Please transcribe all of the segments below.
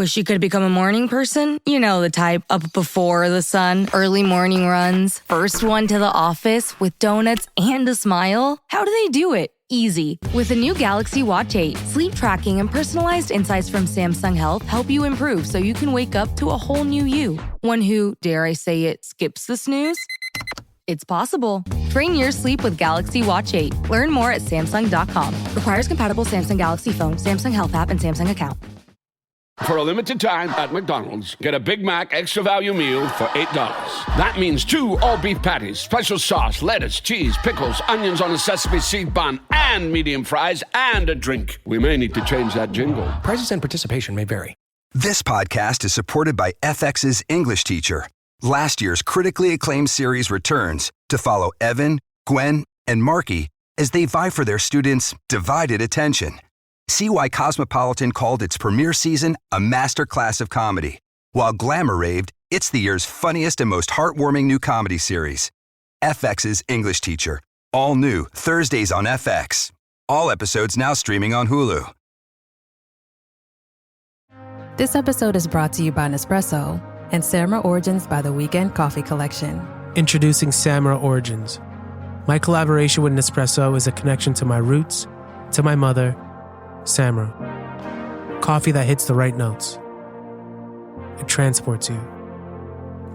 Wish you could become a morning person? You know the type, up before the sun, early morning runs, first one to the office with donuts and a smile. How do they do it? Easy. With the new Galaxy Watch 8, sleep tracking and personalized insights from Samsung Health help you improve so you can wake up to a whole new you. One who, dare I say it, skips the snooze? It's possible. Train your sleep with Galaxy Watch 8. Learn more at Samsung.com. Requires compatible Samsung Galaxy phone, Samsung Health app, and Samsung account. For a limited time at McDonald's, get a Big Mac Extra Value Meal for $8. That means 2 all-beef patties, special sauce, lettuce, cheese, pickles, onions on a sesame seed bun, and medium fries, and a drink. We may need to change that jingle. Prices and participation may vary. This podcast is supported by FX's English Teacher. Last year's critically acclaimed series returns to follow Evan, Gwen, and Marky as they vie for their students' divided attention. See why Cosmopolitan called its premiere season a masterclass of comedy, while Glamour raved it's the year's funniest and most heartwarming new comedy series. FX's English Teacher, all new Thursdays on FX. All episodes now streaming on Hulu. This episode is brought to you by Nespresso and Samra Origins by the Weekend Coffee Collection. Introducing Samra Origins. My collaboration with Nespresso is a connection to my roots, to my mother, Samra. Coffee that hits the right notes. It transports you.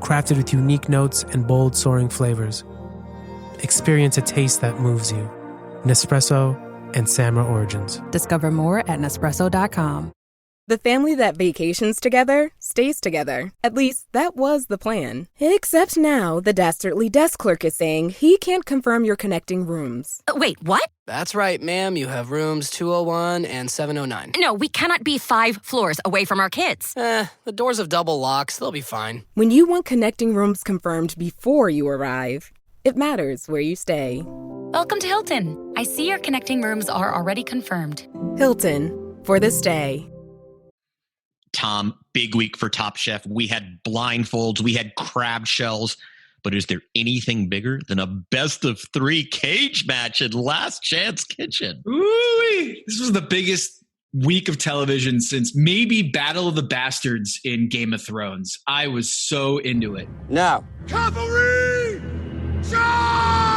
Crafted with unique notes and bold soaring flavors. Experience a taste that moves you. Nespresso and Samra Origins. Discover more at Nespresso.com. The family that vacations together stays together. At least, that was the plan. Except now, the Dastardly desk clerk is saying he can't confirm your connecting rooms. Wait, what? That's right, ma'am. You have rooms 201 and 709. No, we cannot be 5 floors away from our kids. The doors have double locks. They'll be fine. When you want connecting rooms confirmed before you arrive, it matters where you stay. Welcome to Hilton. I see your connecting rooms are already confirmed. Hilton, for the stay. Tom, big week for Top Chef. We had blindfolds, we had crab shells, but is there anything bigger than a best of 3 cage match in Last Chance Kitchen? Ooh, this was the biggest week of television since maybe Battle of the Bastards in Game of Thrones. I was so into it. Now, Cavalry! Charge!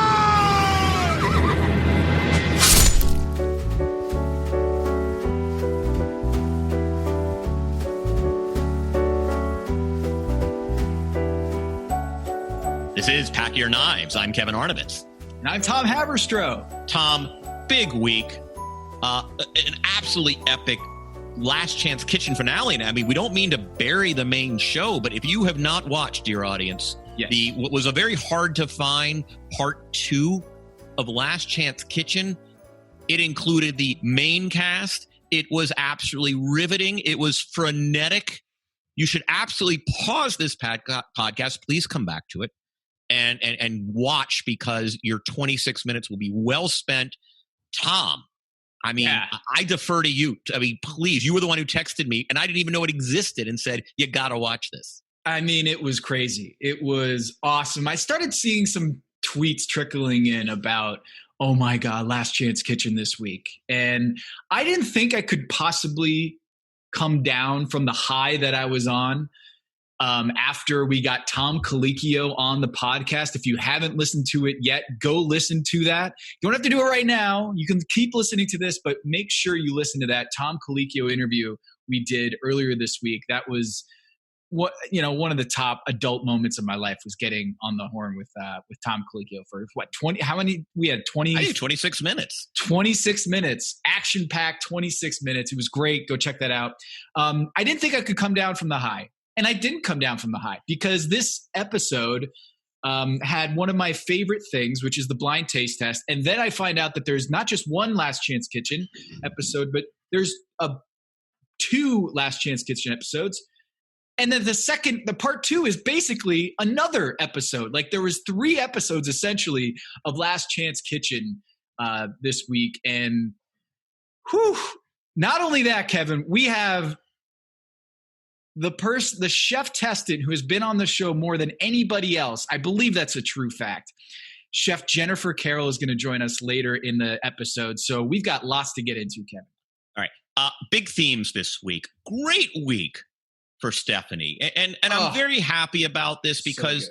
This is Pack Your Knives. I'm Kevin Arnovitz. And I'm Tom Haberstroh. Tom, big week. An absolutely epic Last Chance Kitchen finale. And I mean, we don't mean to bury the main show, but if you have not watched, dear audience, yes, what was a very hard to find part 2 of Last Chance Kitchen, it included the main cast. It was absolutely riveting. It was frenetic. You should absolutely pause this podcast. Please come back to it. And watch, because your 26 minutes will be well spent. Tom, I mean, yeah. I defer to you. I mean, please, you were the one who texted me, and I didn't even know it existed, and said, you got to watch this. I mean, it was crazy. It was awesome. I started seeing some tweets trickling in about, oh my God, Last Chance Kitchen this week. And I didn't think I could possibly come down from the high that I was on. After we got Tom Colicchio on the podcast. If you haven't listened to it yet, go listen to that. You don't have to do it right now. You can keep listening to this, but make sure you listen to that Tom Colicchio interview we did earlier this week. That was one of the top adult moments of my life, was getting on the horn with Tom Colicchio for 20. How many? We had 20. I think 26 minutes. 26 minutes, action packed 26 minutes. It was great. Go check that out. I didn't think I could come down from the high. And I didn't come down from the high, because this episode had one of my favorite things, which is the blind taste test. And then I find out that there's not just one Last Chance Kitchen episode, but there's 2 Last Chance Kitchen episodes. And then the part 2 is basically another episode. Like, there was 3 episodes essentially of Last Chance Kitchen this week. And not only that, Kevin, we have the chef tested, who has been on the show more than anybody else. I believe that's a true fact. Chef Jennifer Carroll is going to join us later in the episode. So we've got lots to get into, Kevin. All right. Big themes this week. Great week for Stephanie. And I'm very happy about this because,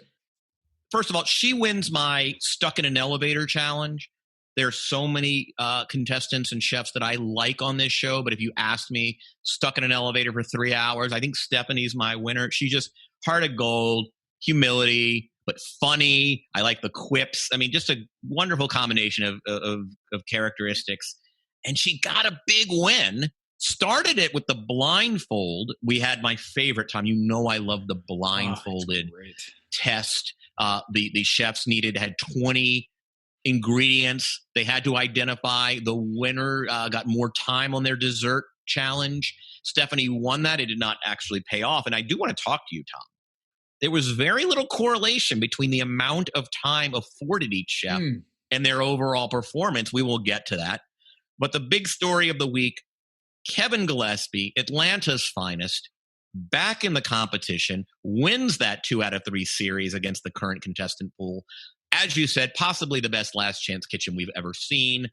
first of all, she wins my stuck in an elevator challenge. There's so many contestants and chefs that I like on this show, but if you asked me, stuck in an elevator for 3 hours, I think Stephanie's my winner. She just heart of gold, humility, but funny. I like the quips. I mean, just a wonderful combination of characteristics. And she got a big win. Started it with the blindfold. We had my favorite time. You know I love the blindfolded test. The chefs had 20 ingredients they had to identify. The winner got more time on their dessert challenge. Stephanie won that. It did not actually pay off. And I do want to talk to you, Tom. There was very little correlation between the amount of time afforded each chef and their overall performance. We will get to that. But the big story of the week, Kevin Gillespie, Atlanta's finest, back in the competition, wins that 2 out of 3 series against the current contestant pool. As you said, possibly the best Last Chance Kitchen we've ever seen.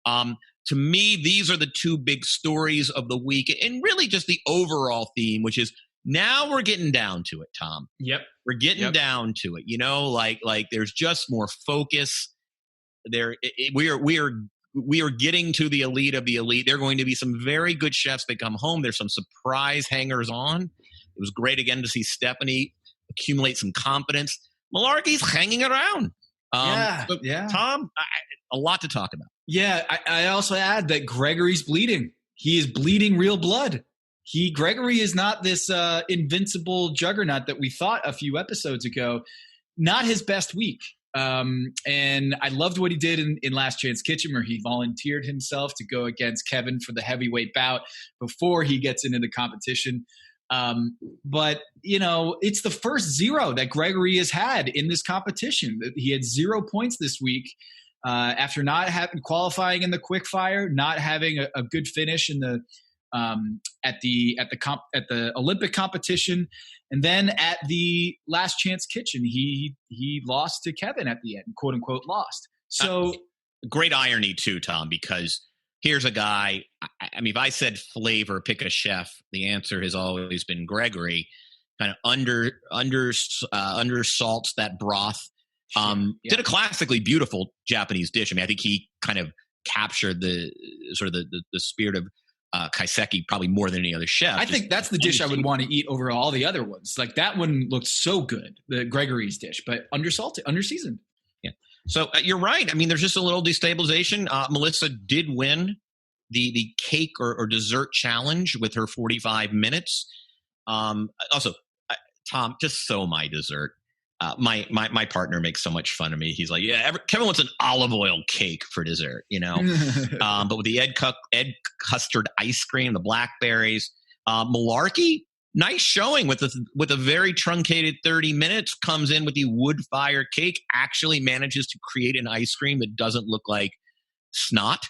To me, these are the 2 big stories of the week, and really just the overall theme, which is now we're getting down to it, Tom. Yep. We're getting down to it. You know, like there's just more focus. We are getting to the elite of the elite. There are going to be some very good chefs that come home. There's some surprise hangers on. It was great again to see Stephanie accumulate some confidence. Malarkey's hanging around. Tom, a lot to talk about. Yeah, I also add that Gregory's bleeding. He is bleeding real blood. Gregory is not this invincible juggernaut that we thought a few episodes ago. Not his best week. And I loved what he did in Last Chance Kitchen, where he volunteered himself to go against Kevin for the heavyweight bout before he gets into the competition. But, you know, it's the first 0 that Gregory has had in this competition. He had 0 points this week after not qualifying in the quick fire, not having a good finish in the at the Olympic competition. And then at the Last Chance Kitchen, he lost to Kevin at the end, quote unquote, lost. So great irony too, Tom, because here's a guy. I mean, if I said flavor, pick a chef, the answer has always been Gregory. Kind of undersalts that broth. Did a classically beautiful Japanese dish. I mean, I think he kind of captured the sort of the spirit of kaiseki probably more than any other chef. I think that's the dish I would want to eat over all the other ones. Like that one looked so good, the Gregory's dish, but undersalted, underseasoned. Yeah. So you're right. I mean, there's just a little destabilization. Melissa did win the cake or dessert challenge with her 45 minutes. Also, Tom, just so my dessert. My partner makes so much fun of me. He's like, Kevin wants an olive oil cake for dessert, you know. But with the egg custard ice cream, the blackberries, Malarkey, nice showing with a very truncated 30 minutes. Comes in with the wood fire cake, actually manages to create an ice cream that doesn't look like snot.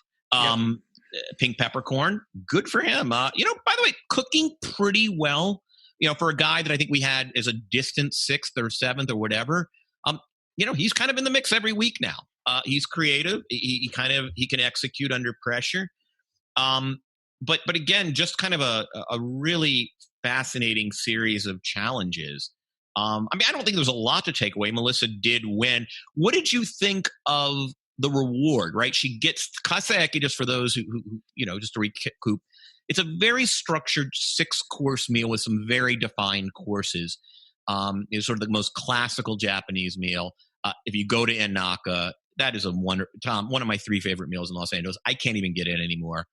Pink peppercorn, good for him. By the way, cooking pretty well. You know, for a guy that I think we had as a distant 6th or 7th or whatever, he's kind of in the mix every week now. He's creative. He can execute under pressure. But again, just kind of a really fascinating series of challenges. I don't think there's a lot to take away. Melissa did win. What did you think of the reward, right? She gets kaseki, just for those who just to recoup. It's a very structured 6-course meal with some very defined courses. It's sort of the most classical Japanese meal. If you go to Enaka, that is one of my 3 favorite meals in Los Angeles. I can't even get in anymore.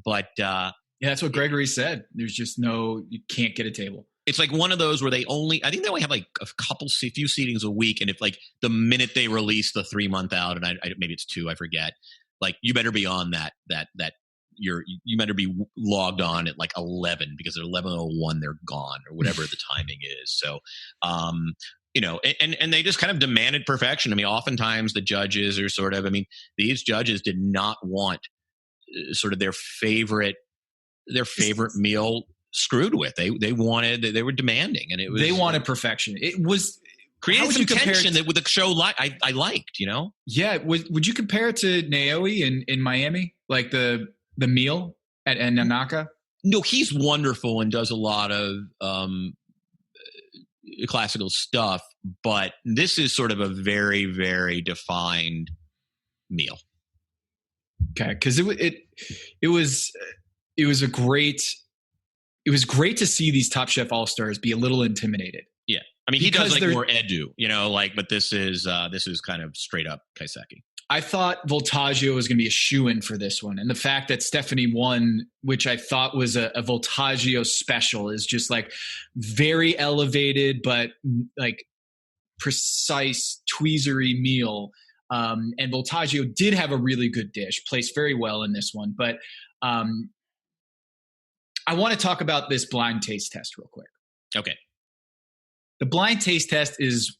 But that's what Gregory said. There's just you can't get a table. It's like one of those where I think they only have like a few seatings a week. And if like the minute they release the 3-month out, and maybe it's 2, I forget, like you better be on that you better be logged on at like 11, because at 11:01 they're gone, or whatever the timing is. So, and they just kind of demanded perfection. I mean, oftentimes the judges are these judges did not want sort of their favorite meal screwed with. They were demanding, and it was, they wanted perfection. It was created some tension that with the show I liked, you know? Yeah. Would you compare it to Naoi in Miami? Like the meal at Nanaka? No, he's wonderful and does a lot of classical stuff, but this is sort of a very, very defined meal. Okay, because it was great to see these Top Chef All-Stars be a little intimidated. Yeah, I mean, he does like more edu, but this is kind of straight up kaiseki. I thought Voltaggio was going to be a shoo-in for this one. And the fact that Stephanie won, which I thought was a Voltaggio special, is just like very elevated, but like precise, tweezery meal. And Voltaggio did have a really good dish, placed very well in this one. But I want to talk about this blind taste test real quick. Okay. The blind taste test is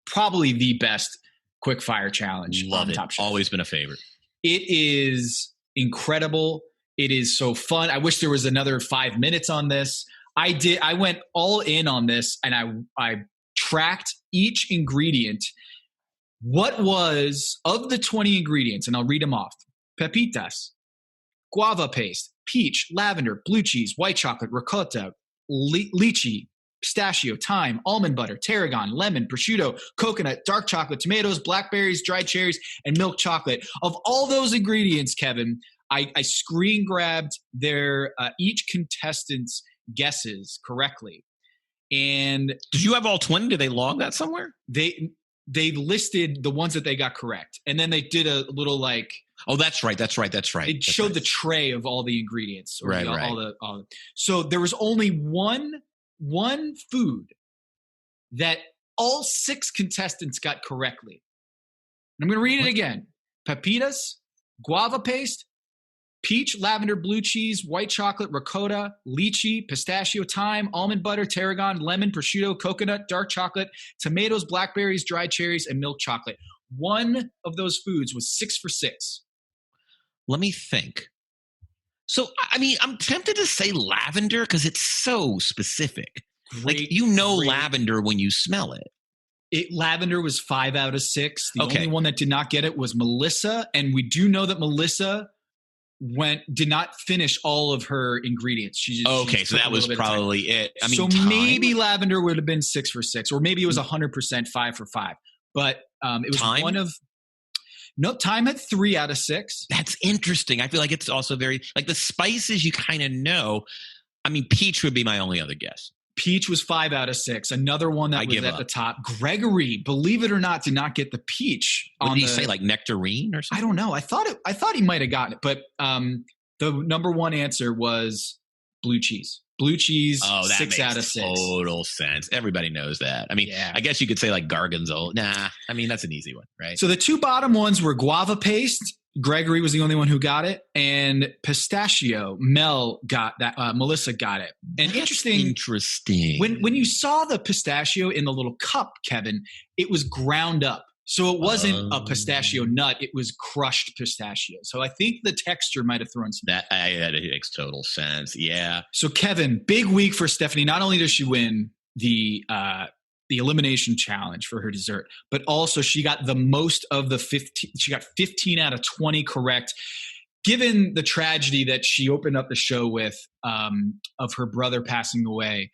probably the best quick fire challenge. Love on it. Top Chef. Always been a favorite. It is incredible. It is so fun. I wish there was another 5 minutes on this. I went all in on this, and I tracked each ingredient. What was, of the 20 ingredients, and I'll read them off: pepitas, guava paste, peach, lavender, blue cheese, white chocolate, ricotta, lychee, pistachio, thyme, almond butter, tarragon, lemon, prosciutto, coconut, dark chocolate, tomatoes, blackberries, dried cherries, and milk chocolate. Of all those ingredients, Kevin, I screen grabbed their each contestant's guesses correctly. And did you have all 20? Did they log that somewhere? They listed the ones that they got correct, and then they did a little like. Oh, that's right. It showed the tray of all the ingredients. Right. So there was only one food that all 6 contestants got correctly. And I'm going to read it again. Pepitas, guava paste, peach, lavender, blue cheese, white chocolate, ricotta, lychee, pistachio, thyme, almond butter, tarragon, lemon, prosciutto, coconut, dark chocolate, tomatoes, blackberries, dried cherries, and milk chocolate. One of those foods was 6 for 6. Let me think. So, I mean, I'm tempted to say lavender because it's so specific. Great. Lavender when you smell it. Lavender was 5 out of 6. The only one that did not get it was Melissa. And we do know that Melissa did not finish all of her ingredients. So that was probably it. I mean, maybe lavender would have been 6 for 6, or maybe it was 100% 5 for 5. But it was thyme? one of. No, thyme had 3 out of 6. That's interesting. I feel like it's also very like the spices you kind of know. I mean, peach would be my only other guess. Peach was 5 out of 6. Another one that was at the top. Gregory, believe it or not, did not get the peach. What did he say? Like nectarine or something? I don't know. I thought he might have gotten it, but the number one answer was blue cheese. Blue cheese, 6 out of 6. Total sense. Everybody knows that. I mean, yeah. I guess you could say like gorgonzola. Nah, I mean, that's an easy one, right? So the 2 bottom ones were guava paste. Gregory was the only one who got it. And pistachio, Melissa got it. And that's interesting. When you saw the pistachio in the little cup, Kevin, it was ground up. So it wasn't a pistachio nut. It was crushed pistachio. So I think the texture might have thrown some. That makes total sense. Yeah. So Kevin, big week for Stephanie. Not only does she win the elimination challenge for her dessert, but also she got the most of the 15. She got 15 out of 20 correct. Given the tragedy that she opened up the show with of her brother passing away,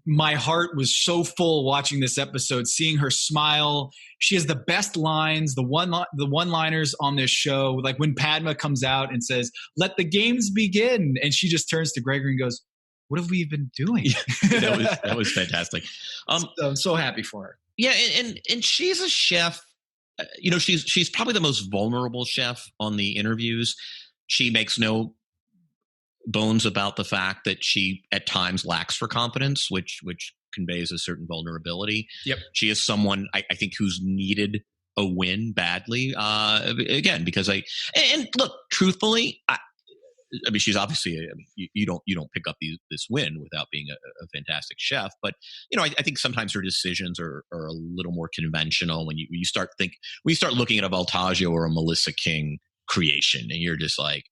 my heart was so full watching this episode, seeing her smile. She has the best lines, the one-liners on this show. Like when Padma comes out and says, "Let the games begin." And she just turns to Gregory and goes, "What have we been doing?" that was fantastic. I'm so happy for her. Yeah. And she's a chef. She's probably the most vulnerable chef on the interviews. She makes no bones about the fact that she at times lacks for confidence, which conveys a certain vulnerability. Yep. She is someone I think who's needed a win badly. Again, because look, truthfully, I mean, she's obviously. You don't pick up this win without being a fantastic chef. But I think sometimes her decisions are a little more conventional when you start looking at a Voltaggio or a Melissa King creation, and you're just like.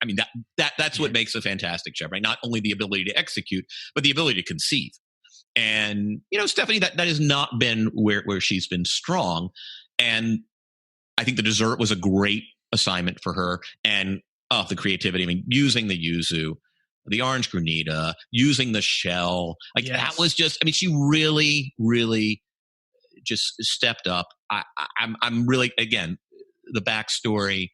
I mean, that's what makes a fantastic chef, right? Not only the ability to execute, but the ability to conceive. And, Stephanie, that has not been where she's been strong. And I think the dessert was a great assignment for her. And Oh, the creativity. I mean, using the yuzu, the orange granita, using the shell. Like that was just, I mean, she really, really just stepped up. I'm really, again, the backstory.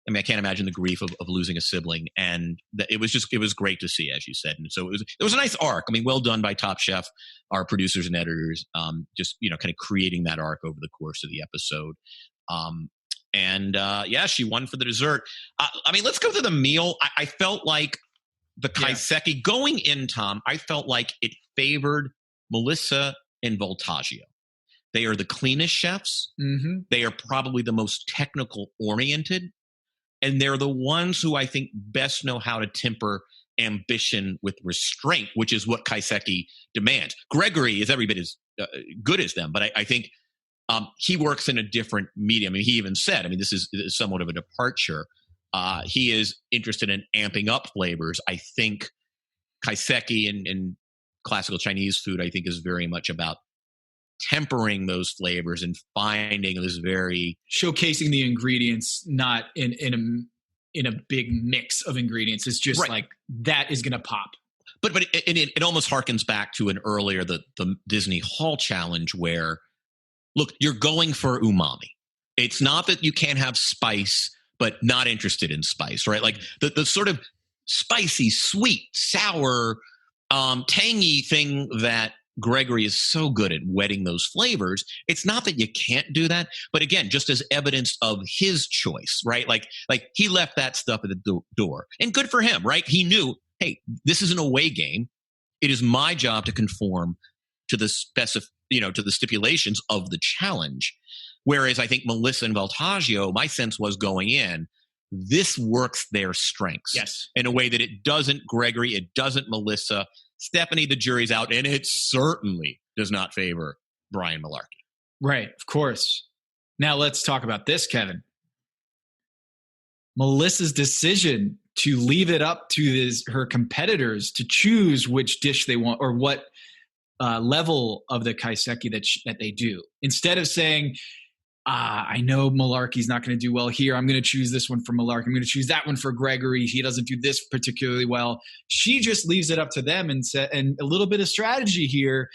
I mean, I can't imagine the grief of losing a sibling. And it was great to see, as you said. And so it was a nice arc. I mean, well done by Top Chef, our producers and editors, just, kind of creating that arc over the course of the episode. She won for the dessert. I mean, let's go through the meal. I felt like the kaiseki going in, Tom, I felt like it favored Melissa and Voltaggio. They are the cleanest chefs. Mm-hmm. They are probably the most technical oriented. And they're the ones who I think best know how to temper ambition with restraint, which is what kaiseki demands. Gregory is every bit as good as them, but I think he works in a different medium. I mean, he even said, I mean, this is somewhat of a departure. He is interested in amping up flavors. I think kaiseki and classical Chinese food, I think, is very much about tempering those flavors and finding this very showcasing the ingredients, not in a big mix of ingredients. It's just like that is going to pop. But it almost harkens back to an earlier the Disney Hall Challenge where, look, you're going for umami. It's not that you can't have spice, but not interested in spice, right? Like the sort of spicy, sweet, sour, tangy thing that Gregory is so good at wetting those flavors. It's not that you can't do that, but again, just as evidence of his choice, right? Like he left that stuff at the door, and good for him, right? He knew, hey, this is an away game. It is my job to conform to the to the stipulations of the challenge. Whereas I think Melissa and Voltaggio, my sense was going in, this works their strengths in a way that it doesn't Gregory, it doesn't Melissa. Stephanie, the jury's out, and it certainly does not favor Brian Malarkey. Right, of course. Now let's talk about this, Kevin. Melissa's decision to leave it up to her competitors to choose which dish they want or what level of the kaiseki that they do. Instead of saying, I know Malarkey's not going to do well here. I'm going to choose this one for Malarkey. I'm going to choose that one for Gregory. He doesn't do this particularly well. She just leaves it up to them and a little bit of strategy here.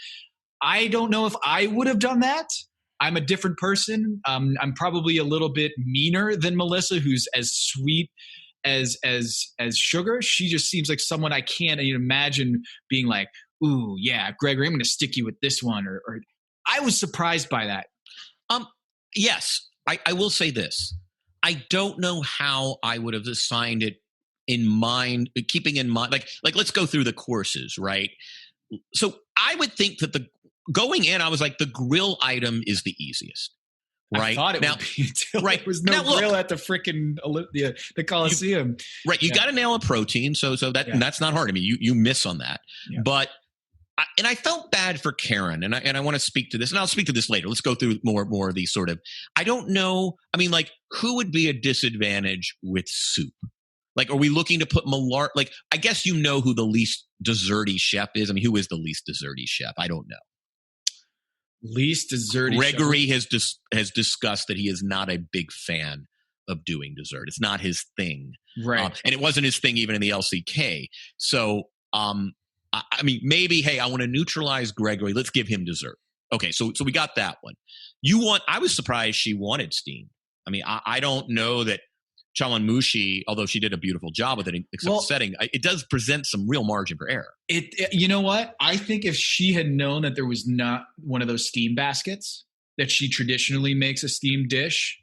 I don't know if I would have done that. I'm a different person. I'm probably a little bit meaner than Melissa, who's as sweet as sugar. She just seems like someone I can't imagine being like, ooh, yeah, Gregory, I'm going to stick you with this one. Or I was surprised by that. Yes, I will say this. I don't know how I would have assigned it in mind, keeping in mind, like let's go through the courses, right? So I would think that going in, I was like, the grill item is the easiest, right? I thought it would be until there was no grill at the freaking the Coliseum. You got to nail a protein, so that's not hard. I mean, you miss on that, but. And I felt bad for Karen, and I want to speak to this, and I'll speak to this later. Let's go through more of these sort of. I don't know. I mean, like, who would be a disadvantage with soup? Like, are we looking to put Malarkey? Like, I guess you know who the least desserty chef is. I mean, who is the least desserty chef? I don't know. Least desserty. Gregory has discussed that he is not a big fan of doing dessert. It's not his thing, right? And it wasn't his thing even in the LCK. So. I mean, maybe, hey, I want to neutralize Gregory. Let's give him dessert. Okay, so we got that one. I was surprised she wanted steam. I mean, I don't know that Chawanmushi, although she did a beautiful job with it, except the setting, it does present some real margin for error. You know what? I think if she had known that there was not one of those steam baskets, that she traditionally makes a steamed dish,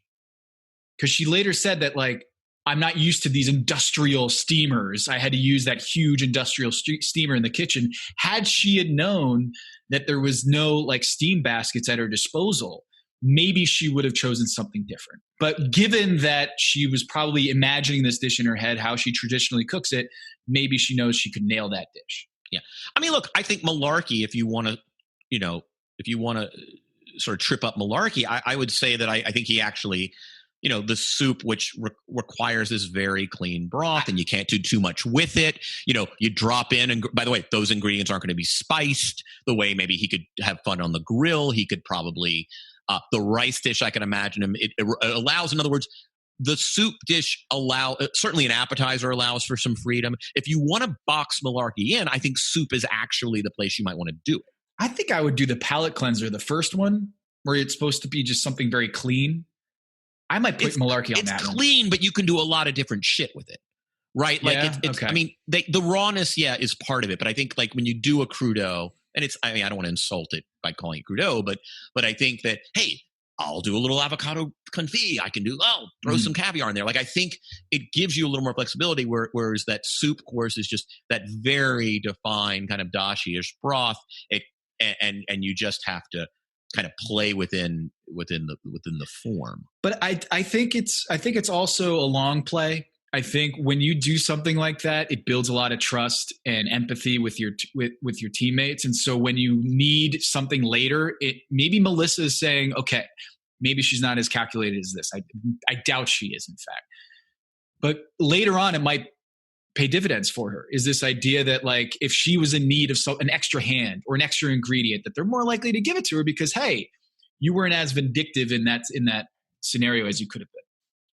because she later said that, like, I'm not used to these industrial steamers. I had to use that huge industrial steamer in the kitchen. Had she had known that there was no like steam baskets at her disposal, maybe she would have chosen something different. But given that she was probably imagining this dish in her head, how she traditionally cooks it, maybe she knows she could nail that dish. Yeah. I mean, look, I think Malarkey, if you want to sort of trip up Malarkey, I would say that I think he actually – the soup, which requires this very clean broth, and you can't do too much with it. You drop in, and by the way, those ingredients aren't going to be spiced the way maybe he could have fun on the grill. He could probably the rice dish. I can imagine him. It allows, in other words, the soup dish certainly an appetizer allows for some freedom. If you want to box malarkey in, I think soup is actually the place you might want to do it. I think I would do the palate cleanser, the first one, where it's supposed to be just something very clean. I might put malarkey on that one. It's clean, but you can do a lot of different shit with it, right? Like, okay. I mean, the rawness, is part of it. But I think, like, when you do a crudo, and I don't want to insult it by calling it crudo, but I think that, hey, I'll do a little avocado confit. I can throw some caviar in there. Like, I think it gives you a little more flexibility, whereas that soup course is just that very defined kind of dashi-ish broth. And you just have to kind of play within the form. But I think it's also a long play. I think when you do something like that, it builds a lot of trust and empathy with your teammates. And so when you need something later, maybe Melissa is saying, okay, maybe she's not as calculated as this. I doubt she is, in fact. But later on, it might pay dividends for her. Is this idea that, like, if she was in need of an extra hand or an extra ingredient, that they're more likely to give it to her because, hey, you weren't as vindictive in that scenario as you could have been.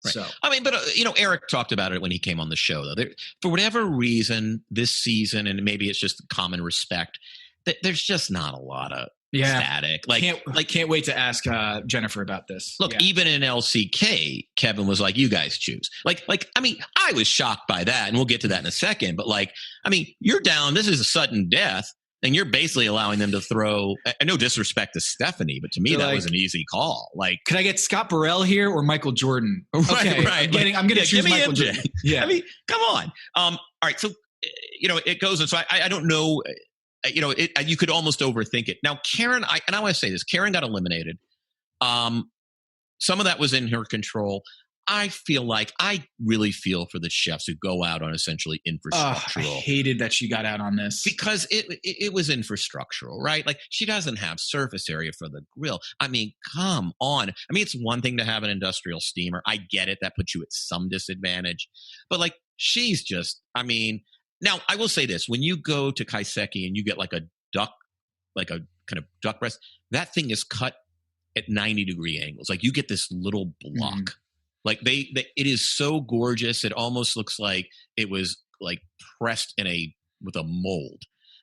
Right. So, I mean, but Eric talked about it when he came on the show, though. For whatever reason, this season, and maybe it's just common respect, that there's just not a lot of static. Can't wait to ask Jennifer about this. Look, even in LCK, Kevin was like, "You guys choose." Like, I mean, I was shocked by that, and we'll get to that in a second. But, like, I mean, you're down. This is a sudden death. And you're basically allowing them to throw, no disrespect to Stephanie, but to me, that was an easy call. Like, could I get Scott Burrell here or Michael Jordan? Okay, right. I'm going to choose Michael Jordan. Yeah. I mean, come on. All right. So, it goes. And so I don't know, you could almost overthink it. Now, Karen, I want to say this, Karen got eliminated. Some of that was in her control. I really feel for the chefs who go out on essentially infrastructural. I hated that she got out on this. Because it was infrastructural, right? Like, she doesn't have surface area for the grill. I mean, come on. I mean, it's one thing to have an industrial steamer. I get it. That puts you at some disadvantage. But, like, she's just, I mean, now I will say this. When you go to Kaiseki and you get like a duck, like a kind of duck breast, that thing is cut at 90-degree angles. Like, you get this little block. Mm-hmm. Like, it is so gorgeous. It almost looks like it was, like, pressed with a mold.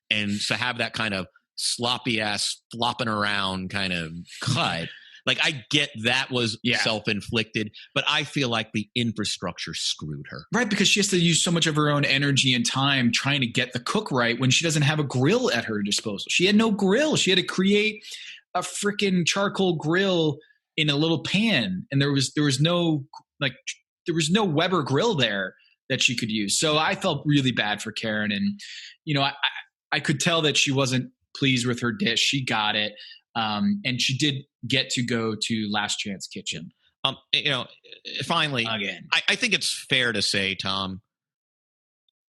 And to have that kind of sloppy ass flopping around kind of cut, like, I get that was self-inflicted, but I feel like the infrastructure screwed her. Right, because she has to use so much of her own energy and time trying to get the cook right when she doesn't have a grill at her disposal. She had no grill. She had to create a freaking charcoal grill in a little pan, and there was no Weber grill there that she could use. So I felt really bad for Karen, and I could tell that she wasn't pleased with her dish. She got it, and she did get to go to Last Chance Kitchen. Finally, again, I think it's fair to say, Tom,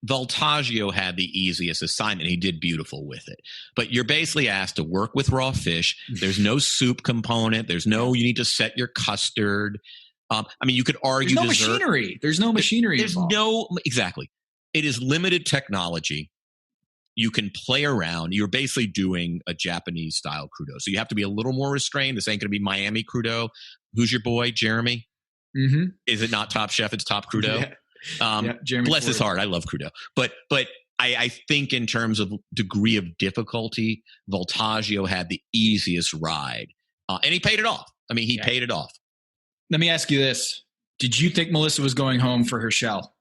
Voltaggio had the easiest assignment. He did beautiful with it. But you're basically asked to work with raw fish. There's no soup component. You need to set your custard. I mean, you could argue there's no machinery. There's no machinery. There's exactly. It is limited technology. You can play around. You're basically doing a Japanese style crudo. So you have to be a little more restrained. This ain't going to be Miami crudo. Who's your boy, Jeremy? Mm-hmm. Is it not Top Chef? It's Top Crudo. Yeah. Bless his heart. I love crudo. But I think in terms of degree of difficulty, Voltaggio had the easiest ride. And he paid it off. I mean, he paid it off. Let me ask you this. Did you think Melissa was going home for her shell?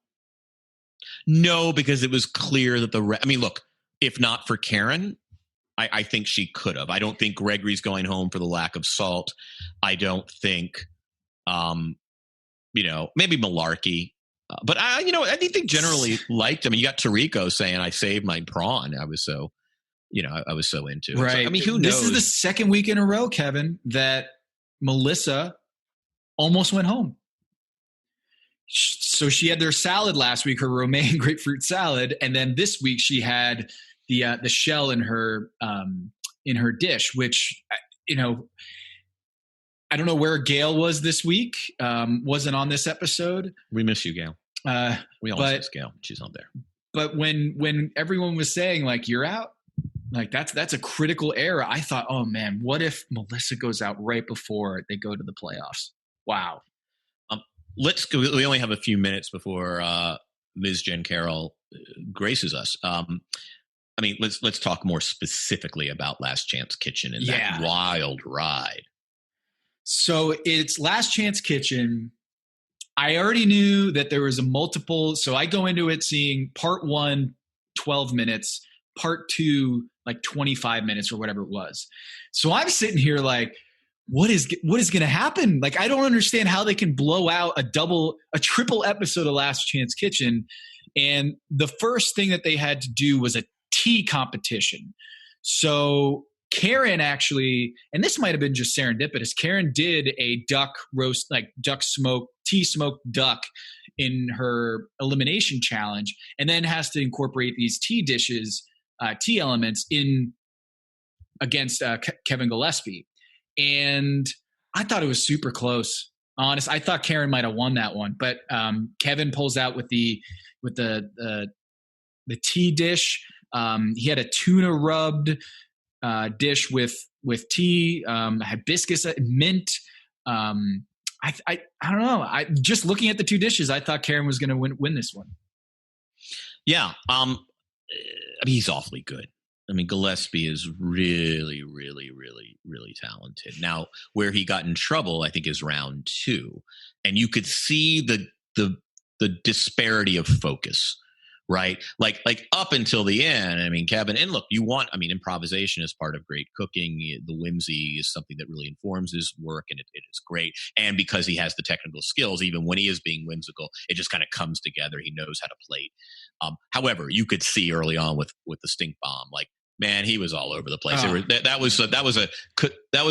No, because it was clear that look, if not for Karen, I think she could have. I don't think Gregory's going home for the lack of salt. I don't think, maybe malarkey. But I think generally liked him. You got Tarico saying, "I saved my prawn." I was so into it. Right. So, I mean, who knows? This is the second week in a row, Kevin, that Melissa almost went home. So she had their salad last week, her romaine grapefruit salad, and then this week she had the shell in her dish, which I don't know where Gail was this week. Wasn't on this episode. We miss you, Gail. We always miss Gail. She's not there. But when everyone was saying, like, you're out, like, that's a critical era, I thought, oh man, what if Melissa goes out right before they go to the playoffs? Wow. let's go. We only have a few minutes before Ms. Jen Carroll graces us. I mean, let's talk more specifically about Last Chance Kitchen and that wild ride. So it's Last Chance Kitchen. I already knew that there was a multiple. So I go into it seeing part 1, 12 minutes, part 2, like 25 minutes or whatever it was. So I'm sitting here like, what is going to happen? Like, I don't understand how they can blow out a triple episode of Last Chance Kitchen. And the first thing that they had to do was a tea competition. So Karen actually, and this might have been just serendipitous, Karen did a duck roast, like tea smoked duck in her elimination challenge, and then has to incorporate these tea dishes, tea elements in against Kevin Gillespie. And I thought it was super close. Honest, I thought Karen might have won that one, but Kevin pulls out with the tea dish. He had a tuna rubbed dish with tea, hibiscus, mint. I don't know. I just looking at the two dishes, I thought Karen was going to win this one. Yeah. I mean, he's awfully good. I mean, Gillespie is really, really, really, really talented. Now, where he got in trouble, I think, is round 2, and you could see the disparity of focus, right? Like up until the end. I mean, Kevin, and look, improvisation is part of great cooking. The whimsy is something that really informs his work, and it is great. And because he has the technical skills, even when he is being whimsical, it just kind of comes together. He knows how to plate. However, you could see early on with the stink bomb, like, man, he was all over the place. That was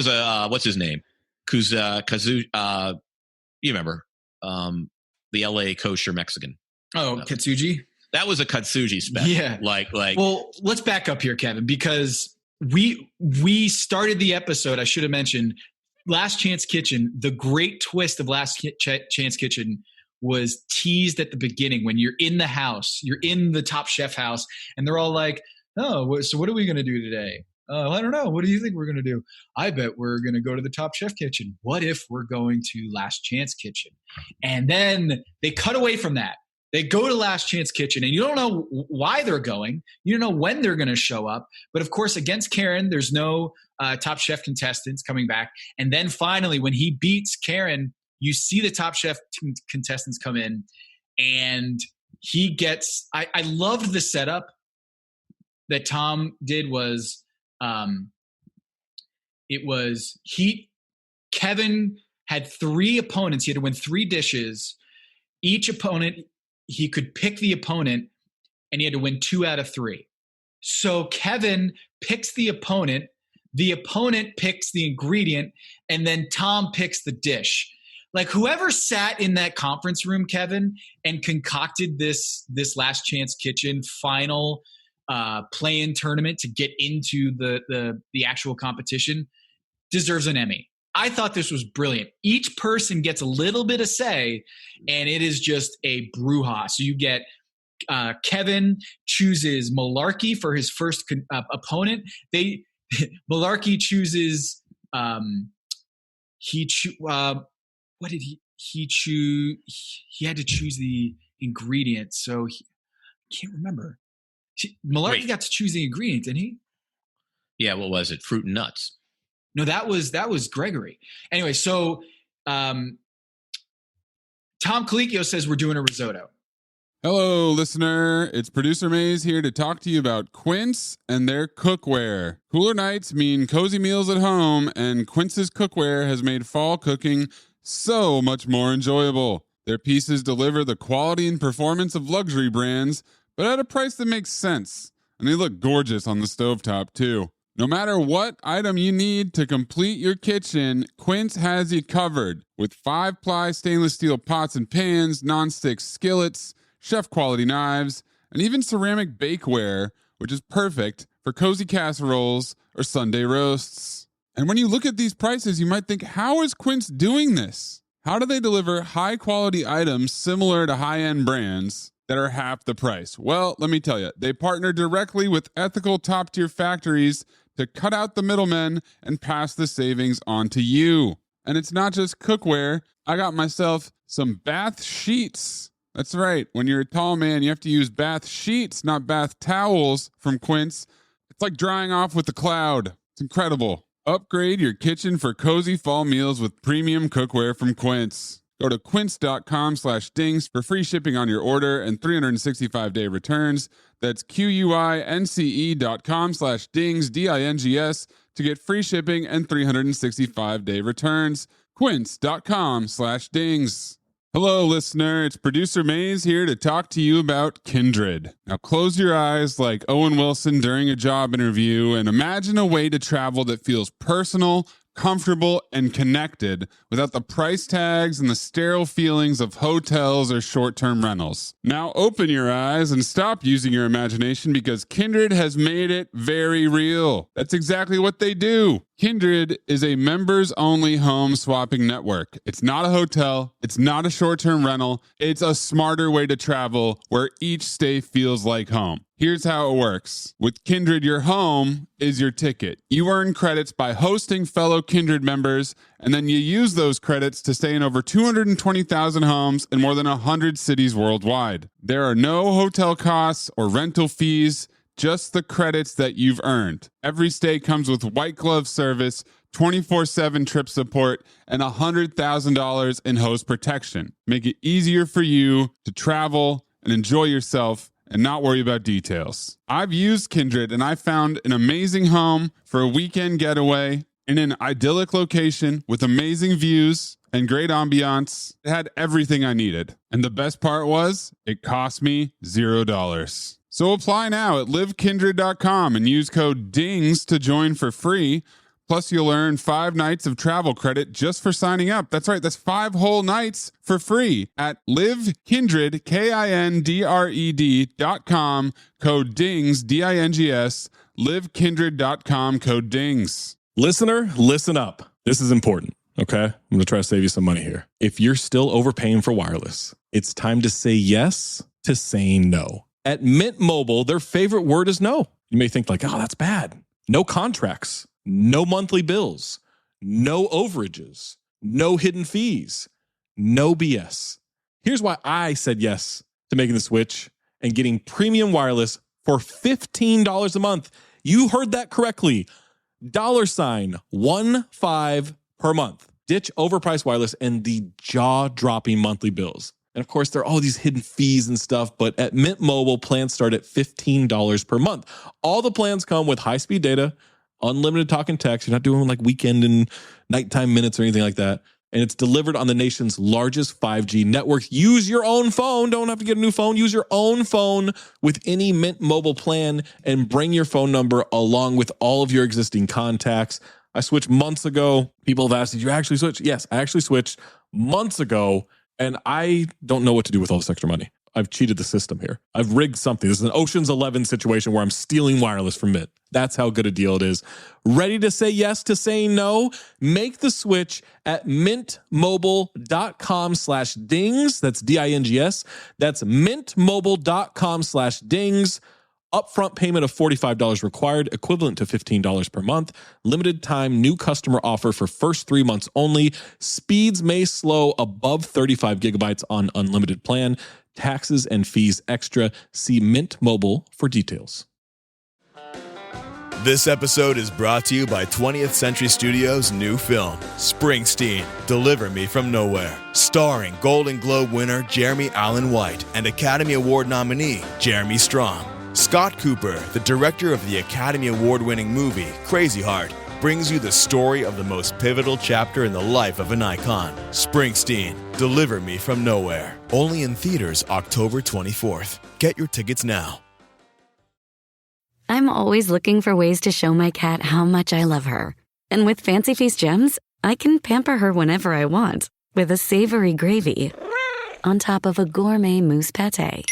a what's his name? Kazu. You remember the LA kosher Mexican? Oh, Katsuji. That was a Katsuji special. Yeah. Like. Well, let's back up here, Kevin, because we started the episode. I should have mentioned Last Chance Kitchen. The great twist of Last Chance Kitchen was teased at the beginning when you're in the house, you're in the Top Chef house, and they're all like, "Oh, so what are we going to do today? I don't know. What do you think we're going to do? I bet we're going to go to the Top Chef kitchen. What if we're going to Last Chance Kitchen?" And then they cut away from that. They go to Last Chance Kitchen, and you don't know why they're going. You don't know when they're going to show up. But, of course, against Karen, there's no Top Chef contestants coming back. And then finally, when he beats Karen, you see the Top Chef contestants come in, and he gets – I loved the setup that Tom did was Kevin had 3 opponents. He had to win 3 dishes. Each opponent – he could pick the opponent, and he had to win 2 out of 3. So Kevin picks the opponent picks the ingredient, and then Tom picks the dish. Like, whoever sat in that conference room, Kevin, and concocted this Last Chance Kitchen final play-in tournament to get into the actual competition deserves an Emmy. I thought this was brilliant. Each person gets a little bit of say, and it is just a brouhaha. So you get Kevin chooses Malarkey for his first opponent. Malarkey chooses what did he choose? He had to choose the ingredient, so I can't remember. Malarkey got to choose the ingredient, didn't he? Yeah, what was it? Fruit and nuts. No, that was Gregory. Anyway, so Tom Colicchio says we're doing a risotto. Hello, listener. It's Producer Maze here to talk to you about Quince and their cookware. Cooler nights mean cozy meals at home, and Quince's cookware has made fall cooking so much more enjoyable. Their pieces deliver the quality and performance of luxury brands, but at a price that makes sense. And they look gorgeous on the stovetop, too. No matter what item you need to complete your kitchen, Quince has you covered. With 5-ply stainless steel pots and pans, nonstick skillets, chef-quality knives, and even ceramic bakeware, which is perfect for cozy casseroles or Sunday roasts. And when you look at these prices, you might think, how is Quince doing this? How do they deliver high-quality items similar to high-end brands that are half the price? Well, let me tell you, they partner directly with ethical top-tier factories to cut out the middlemen and pass the savings on to you. And it's not just cookware. I got myself some bath sheets. That's right. When you're a tall man, you have to use bath sheets, not bath towels from Quince. It's like drying off with a cloud. It's incredible. Upgrade your kitchen for cozy fall meals with premium cookware from Quince. Go to quince.com/dings for free shipping on your order and 365-day returns. That's QUINCE.com/dings, DINGS, to get free shipping and 365-day returns. Quince.com/dings. Hello, listener. It's producer Maze here to talk to you about Kindred. Now, close your eyes like Owen Wilson during a job interview and imagine a way to travel that feels personal, comfortable, and connected without the price tags and the sterile feelings of hotels or short-term rentals. Now open your eyes and stop using your imagination because Kindred has made it very real. That's exactly what they do. Kindred is a members-only home swapping network. It's not a hotel. It's not a short-term rental. It's a smarter way to travel where each stay feels like home. Here's how it works. With Kindred, your home is your ticket. You earn credits by hosting fellow Kindred members, and then you use those credits to stay in over 220,000 homes in more than 100 cities worldwide. There are no hotel costs or rental fees, just the credits that you've earned. Every stay comes with white glove service, 24/7 trip support, and $100,000 in host protection. Make it easier for you to travel and enjoy yourself and not worry about details. I've used Kindred and I found an amazing home for a weekend getaway in an idyllic location with amazing views and great ambiance. It had everything I needed. And the best part was, it cost me $0. So apply now at livekindred.com and use code DINGS to join for free. Plus, you'll earn 5 nights of travel credit just for signing up. That's right, that's 5 whole nights for free at livekindred, KINDRED.com, code DINGS, DINGS, livekindred.com, code DINGS. Listener, listen up. This is important, okay? I'm going to try to save you some money here. If you're still overpaying for wireless, it's time to say yes to saying no. At Mint Mobile, their favorite word is no. You may think like, oh, that's bad. No contracts. No monthly bills, no overages, no hidden fees, no BS. Here's why I said yes to making the switch and getting premium wireless for $15 a month. You heard that correctly. $15 per month. Ditch overpriced wireless and the jaw-dropping monthly bills. And of course, there are all these hidden fees and stuff, but at Mint Mobile, plans start at $15 per month. All the plans come with high-speed data, unlimited talk and text. You're not doing like weekend and nighttime minutes or anything like that. And it's delivered on the nation's largest 5G network. Use your own phone. Don't have to get a new phone. Use your own phone with any Mint Mobile plan and bring your phone number along with all of your existing contacts. I switched months ago. People have asked, did you actually switch? Yes, I actually switched months ago, and I don't know what to do with all this extra money. I've cheated the system here. I've rigged something. This is an Ocean's 11 situation where I'm stealing wireless from Mint. That's how good a deal it is. Ready to say yes to saying no? Make the switch at mintmobile.com/dings. That's DINGS. That's mintmobile.com/dings. Upfront payment of $45 required, equivalent to $15 per month. Limited time new customer offer for first 3 months only. Speeds may slow above 35 gigabytes on unlimited plan. Taxes and fees extra. See Mint Mobile for details. This episode is brought to you by 20th Century Studios' new film, Springsteen, Deliver Me From Nowhere. Starring Golden Globe winner Jeremy Allen White and Academy Award nominee Jeremy Strong. Scott Cooper, the director of the Academy Award-winning movie Crazy Heart, brings you the story of the most pivotal chapter in the life of an icon. Springsteen, Deliver Me From Nowhere. Only in theaters October 24th. Get your tickets now. I'm always looking for ways to show my cat how much I love her. And with Fancy Feast gems, I can pamper her whenever I want with a savory gravy on top of a gourmet mousse pâté.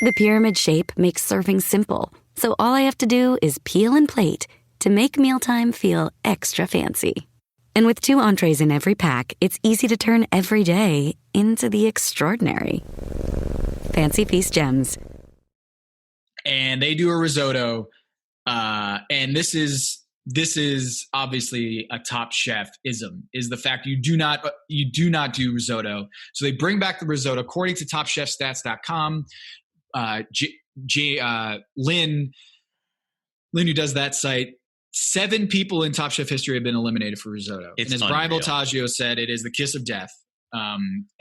The pyramid shape makes serving simple, so all I have to do is peel and plate to make mealtime feel extra fancy. And with 2 entrees in every pack, it's easy to turn every day into the extraordinary. Fancy Feast gems. And they do a risotto, and this is this is obviously a Top Chef ism, is the fact you do not do risotto. So they bring back the risotto. According to TopChefStats.com, Lynn, who does that site, 7 people in Top Chef history have been eliminated for risotto. It's and as Brian Voltaggio said, it is the kiss of death.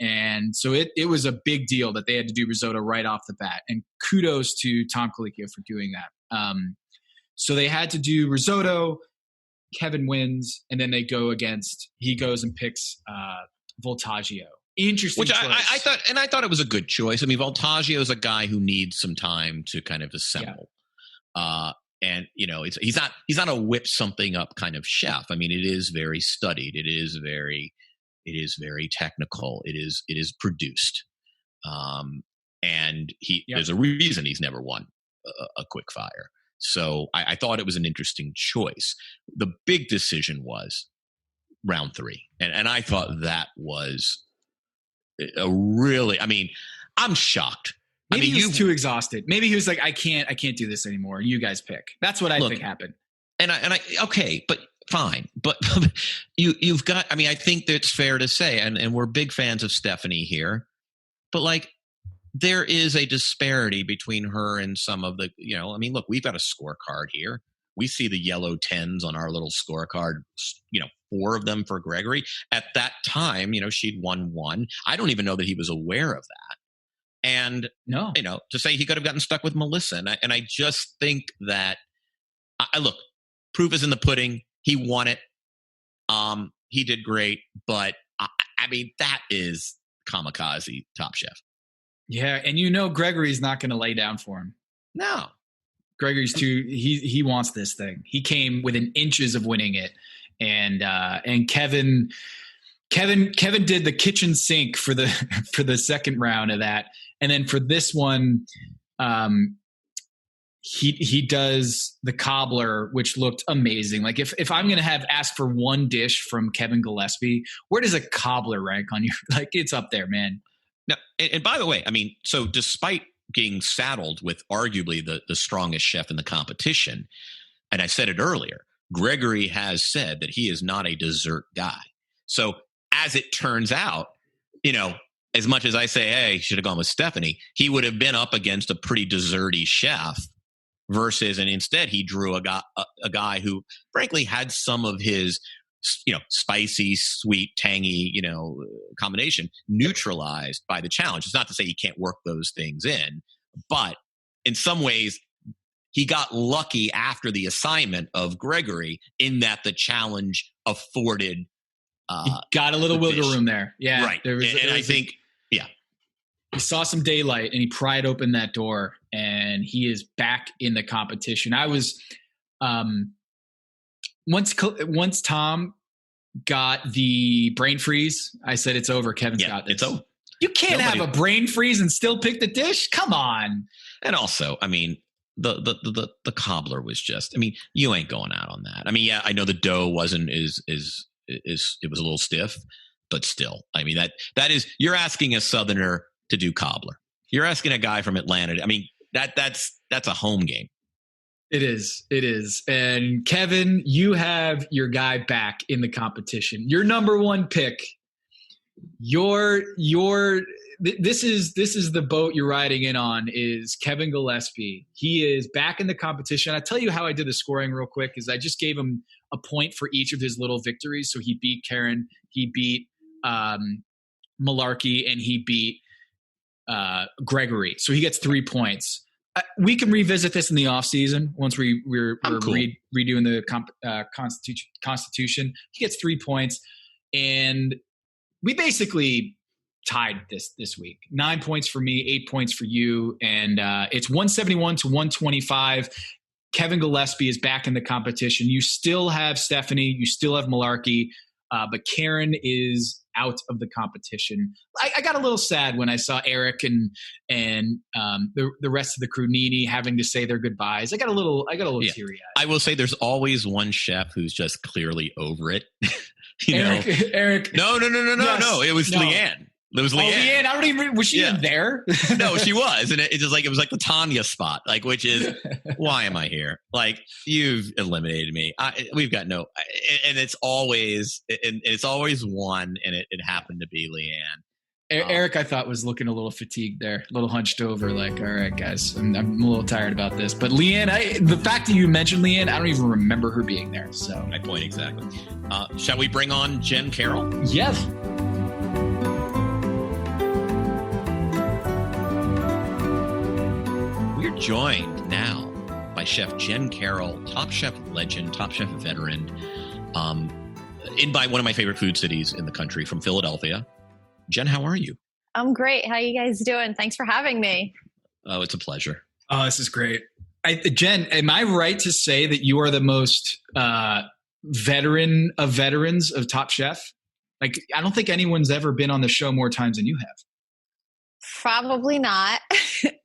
And so it was a big deal that they had to do risotto right off the bat. And kudos to Tom Colicchio for doing that. So they had to do risotto. Kevin wins, and then he goes and picks Voltaggio. Interesting. Which choice. I thought it was a good choice. I mean, Voltaggio is a guy who needs some time to kind of assemble. Yeah. And he's not a whip something up kind of chef. I mean, it is very studied. It is very technical. It is produced. And there's a reason he's never won a quick fire. So I thought it was an interesting choice. The big decision was round 3. And I thought that was a really, I'm shocked. Maybe he was too exhausted. Maybe he was like, I can't do this anymore. You guys pick. That's what I think happened. And I okay, but fine. But you've got, I think that it's fair to say, and we're big fans of Stephanie here, but there is a disparity between her and some of the, look, we've got a scorecard here. We see the yellow 10s on our little scorecard, 4 of them for Gregory. At that time, she'd won 1. I don't even know that he was aware of that. And, to say he could have gotten stuck with Melissa. And I just think that, look, proof is in the pudding. He won it. He did great. But, that is kamikaze Top Chef. Yeah, and Gregory's not going to lay down for him. No. Gregory's he wants this thing. He came within inches of winning it. And Kevin did the kitchen sink for the second round of that. And then for this one, he does the cobbler, which looked amazing. Like if I'm going to ask for one dish from Kevin Gillespie, where does a cobbler rank on your, it's up there, man. Now, and by the way, so despite getting saddled with arguably the strongest chef in the competition, and I said it earlier, Gregory has said that he is not a dessert guy. So as it turns out, as much as I say, hey, he should have gone with Stephanie, he would have been up against a pretty desserty chef and instead he drew a guy who frankly had some of his spicy, sweet, tangy, combination neutralized by the challenge. It's not to say he can't work those things in, but in some ways he got lucky after the assignment of Gregory in that the challenge afforded he got a little wiggle room there. Yeah. Right. I think he saw some daylight and he pried open that door and he is back in the competition. I was, once Tom got the brain freeze, I said, it's over. Kevin's got this. It's over. You can't have a brain freeze and still pick the dish. Come on. And also, the cobbler was just, you ain't going out on that. I know the dough wasn't it was a little stiff, but still, that is, you're asking a Southerner to do cobbler. You're asking a guy from Atlanta. That's a home game. It is. And Kevin, you have your guy back in the competition. Your number 1 pick. This is the boat you're riding in on is Kevin Gillespie. He is back in the competition. I'll tell you how I did the scoring real quick is I just gave him a point for each of his little victories. So he beat Karen, he beat Malarkey, and he beat Gregory. So he gets 3 points. We can revisit this in the off season once we're cool. Redoing the Constitution. He gets 3 points, and we basically tied this week. 9 points for me, 8 points for you, and it's 171 to 125. Kevin Gillespie is back in the competition. You still have Stephanie, you still have Malarkey, but Karen is out of the competition. I got a little sad when I saw Eric and the rest of the crew, Nini, having to say their goodbyes. I got a little teary-eyed. I will say there's always one chef who's just clearly over it. Eric. No. It was Leanne. It was Leanne. Leanne, I don't even. Was she even there? No, she was, and it was like the Tanya spot, like, which is why am I here? Like, you've eliminated me. We've got no, and it's always one, and it happened to be Leanne. Eric, I thought, was looking a little fatigued there, a little hunched over, like, all right, guys, I'm a little tired about this. But Leanne, the fact that you mentioned Leanne, I don't even remember her being there. So my point exactly. Shall we bring on Jen Carroll? Yes. We're joined now by Chef Jen Carroll, Top Chef legend, Top Chef veteran, in by one of my favorite food cities in the country, from Philadelphia. Jen, how are you? I'm great. How you guys doing? Thanks for having me. Oh, it's a pleasure. Oh, this is great. Jen, am I right to say that you are the most veteran of veterans of Top Chef? Like, I don't think anyone's ever been on the show more times than you have. Probably not.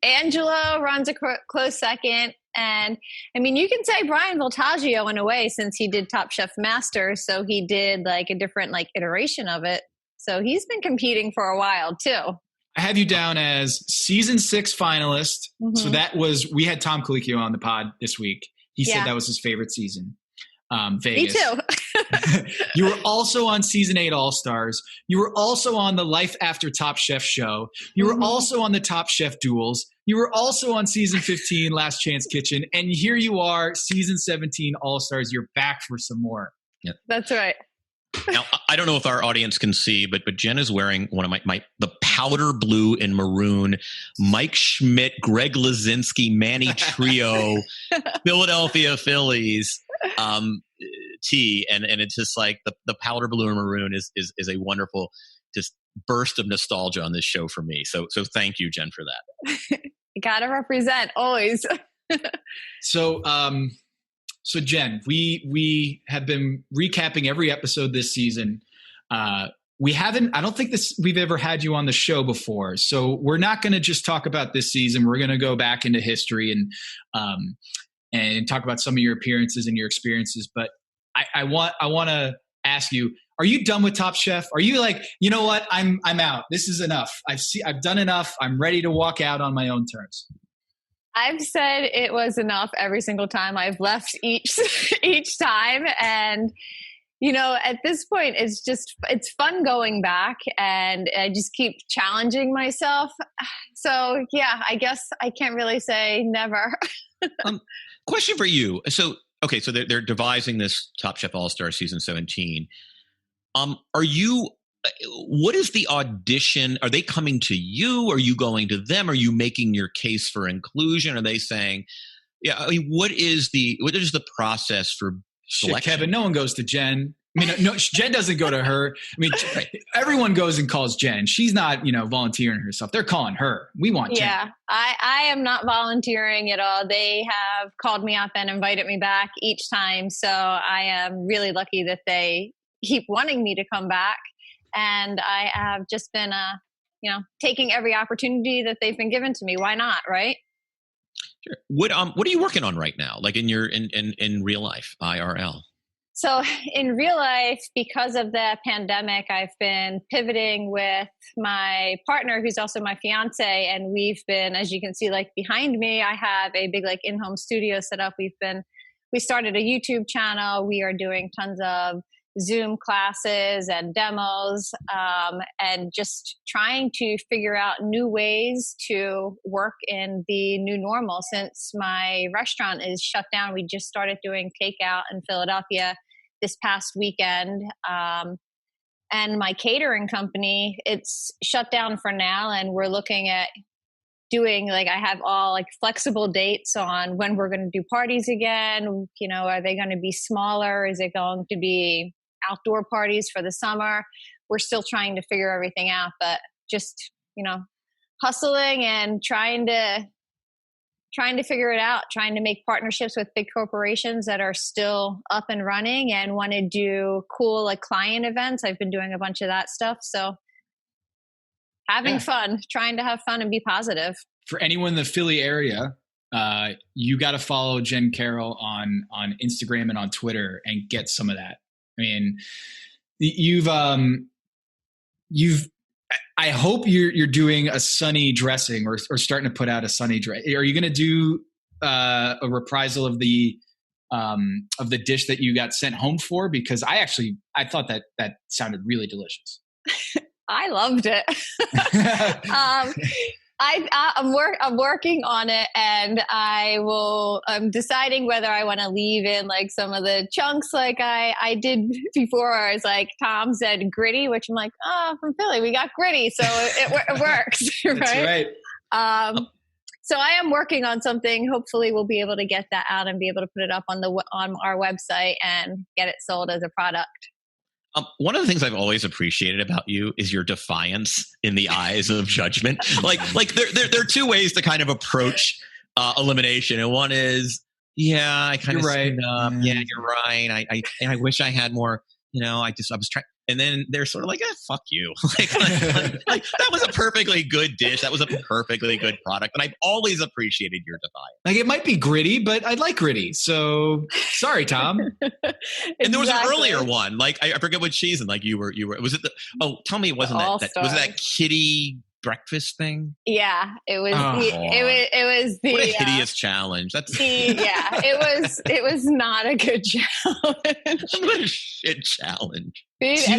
Angelo runs a close second. And I mean, you can say Brian Voltaggio in a way, since he did Top Chef Master. So he did like a different iteration of it. So he's been competing for a while too. I have you down as season 6 finalist. Mm-hmm. So that was, we had Tom Colicchio on the pod this week. He said that was his favorite season. Vegas. Me too. You were also on season 8 All-Stars. You were also on the Life After Top Chef show. You were also on the Top Chef Duels. You were also on season 15 Last Chance Kitchen. And here you are, season 17 All-Stars. You're back for some more. Yep. That's right. Now, I don't know if our audience can see, but Jen is wearing one of the powder blue and maroon Mike Schmidt, Greg Lazinski, Manny Trio, Philadelphia Phillies tee, and it's just like the powder blue and maroon is a wonderful just burst of nostalgia on this show for me. So thank you, Jen, for that. You gotta represent always. So Jen, we have been recapping every episode this season. I don't think we've ever had you on the show before. So we're not going to just talk about this season. We're going to go back into history and talk about some of your appearances and your experiences. But I want to ask you, are you done with Top Chef? Are you like, you know what? I'm out. This is enough. I've done enough. I'm ready to walk out on my own terms. I've said it was enough every single time I've left each time. And, at this point, it's fun going back, and I just keep challenging myself. So, yeah, I guess I can't really say never. Question for you. So they're devising this Top Chef All-Star season 17. What is the audition? Are they coming to you? Are you going to them? Are you making your case for inclusion? Are they saying, what is the process for selection? Shit, Kevin, no one goes to Jen. I mean, no, Jen doesn't go to her. I mean, everyone goes and calls Jen. She's not, volunteering herself. They're calling her. We want Jen. Yeah, I am not volunteering at all. They have called me up and invited me back each time. So I am really lucky that they keep wanting me to come back. And I have just been, taking every opportunity that they've been given to me. Why not, right? Sure. What are you working on right now? Like in real life, IRL? So in real life, because of the pandemic, I've been pivoting with my partner, who's also my fiance, and we've been, as you can see, like behind me, I have a big in-home studio set up. We started a YouTube channel. We are doing tons of Zoom classes and demos, and just trying to figure out new ways to work in the new normal. Since my restaurant is shut down, we just started doing takeout in Philadelphia this past weekend. And my catering company, it's shut down for now, and we're looking at doing I have all flexible dates on when we're going to do parties again. Are they going to be smaller? Is it going to be outdoor parties for the summer? We're still trying to figure everything out, but just, hustling and trying to figure it out, trying to make partnerships with big corporations that are still up and running and want to do cool client events. I've been doing a bunch of that stuff. So having fun, trying to have fun and be positive. For anyone in the Philly area, you got to follow Jen Carroll on Instagram and on Twitter and get some of that. I mean, I hope you're doing a sunny dressing or starting to put out a sunny dress. Are you going to do a reprisal of the dish that you got sent home for? Because I thought that sounded really delicious. I loved it. I'm working on it, and I'm deciding whether I want to leave in like some of the chunks like I did before. I was like, Tom said gritty, which I'm like, from Philly, we got gritty. So it works. Right? That's right. So I am working on something. Hopefully we'll be able to get that out and be able to put it up on our website and get it sold as a product. One of the things I've always appreciated about you is your defiance in the eyes of judgment. Like there are two ways to kind of approach elimination, and one is, I kind of right. Up. Yeah, you're right. I wish I had more. I was trying. And then they're sort of like, fuck you. like, that was a perfectly good dish. That was a perfectly good product. And I've always appreciated your defiance. Like, it might be gritty, but I like gritty. So sorry, Tom. Exactly. And there was an earlier one. Like, I forget what season. Like you were, was it tell me it wasn't was it that kitty breakfast thing? Yeah, it was. It was the what a hideous challenge. That's it was not a good challenge. What a shit challenge. Dude, so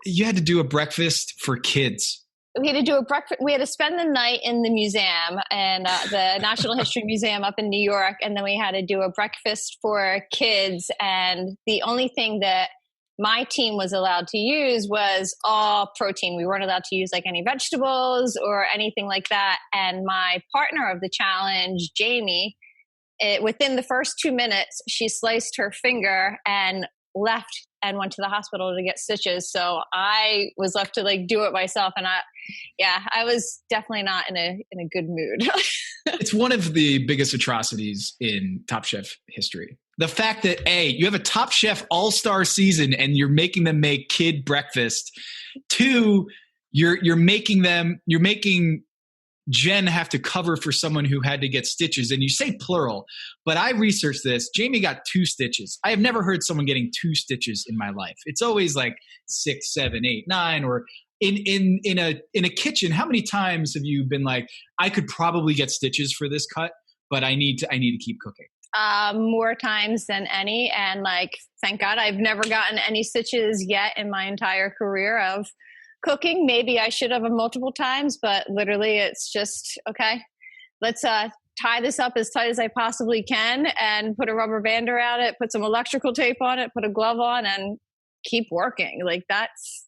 you had to do a breakfast for kids. We had to do a breakfast. We had to spend the night in the museum and the National History Museum up in New York, and then we had to do a breakfast for kids. And the only thing that my team was allowed to use was all protein. We weren't allowed to use like any vegetables or anything like that. And my partner of the challenge, Jamie, within the first 2 minutes, she sliced her finger and left and went to the hospital to get stitches. So I was left to like do it myself. And I was definitely not in a good mood. It's one of the biggest atrocities in Top Chef history. The fact that you have a Top Chef all-star season and you're making them make kid breakfast. 2, you're making Jen have to cover for someone who had to get stitches. And you say plural, but I researched this. Jamie got 2 stitches. I have never heard someone getting 2 stitches in my life. It's always like 6, 7, 8, 9, or in a kitchen. How many times have you been like, I could probably get stitches for this cut, but I need to keep cooking? More times than any. And like, thank God I've never gotten any stitches yet in my entire career of cooking. Maybe I should have multiple times, but literally it's just, okay, let's tie this up as tight as I possibly can and put a rubber band around it, put some electrical tape on it, put a glove on, and keep working. Like, that's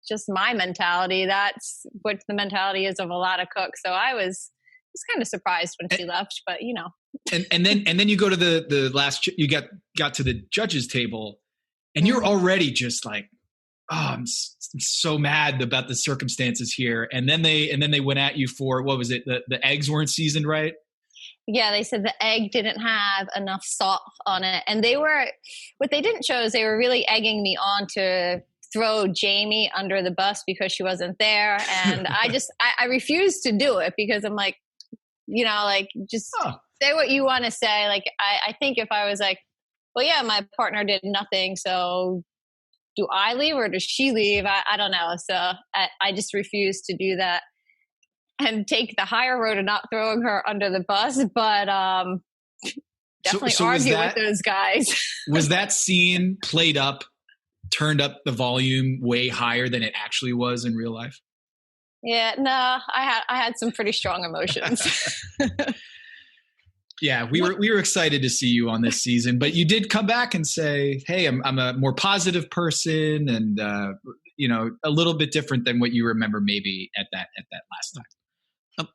just my mentality. That's what the mentality is of a lot of cooks. So I was kind of surprised when she left, but you know. And then you go to the last, you got to the judges table, and you're already just like, oh, I'm so mad about the circumstances here. And then they went at you for, what was it? The eggs weren't seasoned right. Yeah, they said the egg didn't have enough salt on it. And what they didn't show is they were really egging me on to throw Jamie under the bus because she wasn't there. And I refused to do it because I'm like, you know, like, just say what you want to say. Like, I think if I was like, well, yeah, my partner did nothing, so do I leave or does she leave? I don't know. So I just refused to do that and take the higher road of not throwing her under the bus. But definitely argue with those guys. Was that scene played up, turned up the volume way higher than it actually was in real life? Yeah, no, I had some pretty strong emotions. Yeah, we were excited to see you on this season, but you did come back and say, "Hey, I'm a more positive person, and you know, a little bit different than what you remember maybe at that last time."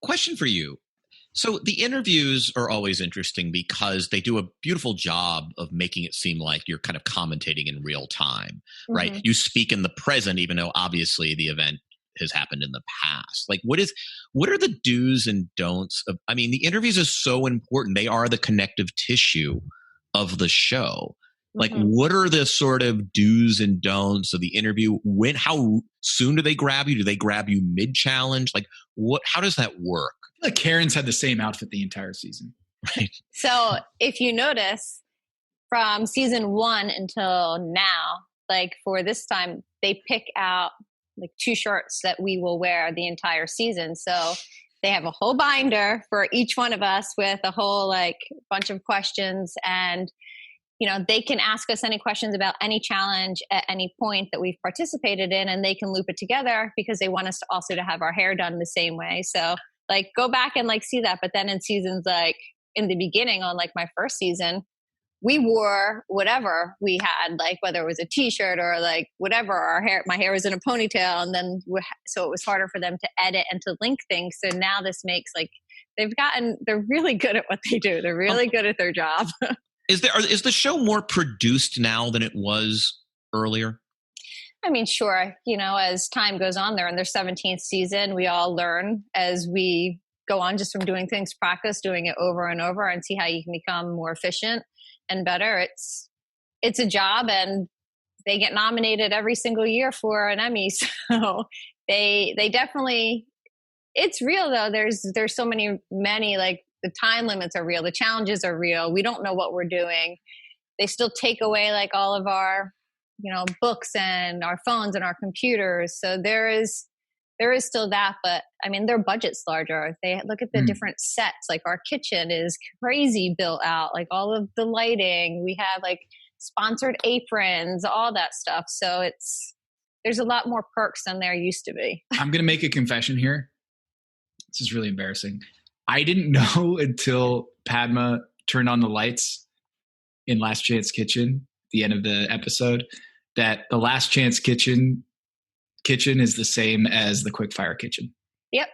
Question for you. So the interviews are always interesting because they do a beautiful job of making it seem like you're kind of commentating in real time, right? Mm-hmm. You speak in the present, even though obviously the event has happened in the past. Like, what are the do's and don'ts of, I mean, the interviews are so important. They are the connective tissue of the show. Like, mm-hmm. What are the sort of do's and don'ts of the interview? How soon do they grab you? Do they grab you mid-challenge? Like, how does that work? I feel like Karen's had the same outfit the entire season. Right. So if you notice, from season 1 until now, like for this time, they pick out like 2 shirts that we will wear the entire season. So they have a whole binder for each one of us with a whole like bunch of questions, and they can ask us any questions about any challenge at any point that we've participated in, and they can loop it together because they want us to also to have our hair done the same way. So like go back and like see that. But then in seasons like in the beginning on like my first season, we wore whatever we had, like whether it was a t-shirt or like whatever, my hair was in a ponytail. And then, so it was harder for them to edit and to link things. So now this makes like, they're really good at what they do. They're really good at their job. Is the show more produced now than it was earlier? I mean, sure. As time goes on, they're in their 17th season. We all learn as we go on just from doing things, practice, doing it over and over and see how you can become more efficient and better. It's a job, and they get nominated every single year for an Emmy. So they definitely, it's real though. There's so many, like the time limits are real. The challenges are real. We don't know what we're doing. They still take away like all of our, books and our phones and our computers. So there is still that, but I mean, their budget's larger. They look at the different sets. Like our kitchen is crazy built out, like all of the lighting. We have like sponsored aprons, all that stuff. So there's a lot more perks than there used to be. I'm going to make a confession here. This is really embarrassing. I didn't know until Padma turned on the lights in Last Chance Kitchen, the end of the episode, that the Last Chance Kitchen is the same as the Quickfire Kitchen. Yep.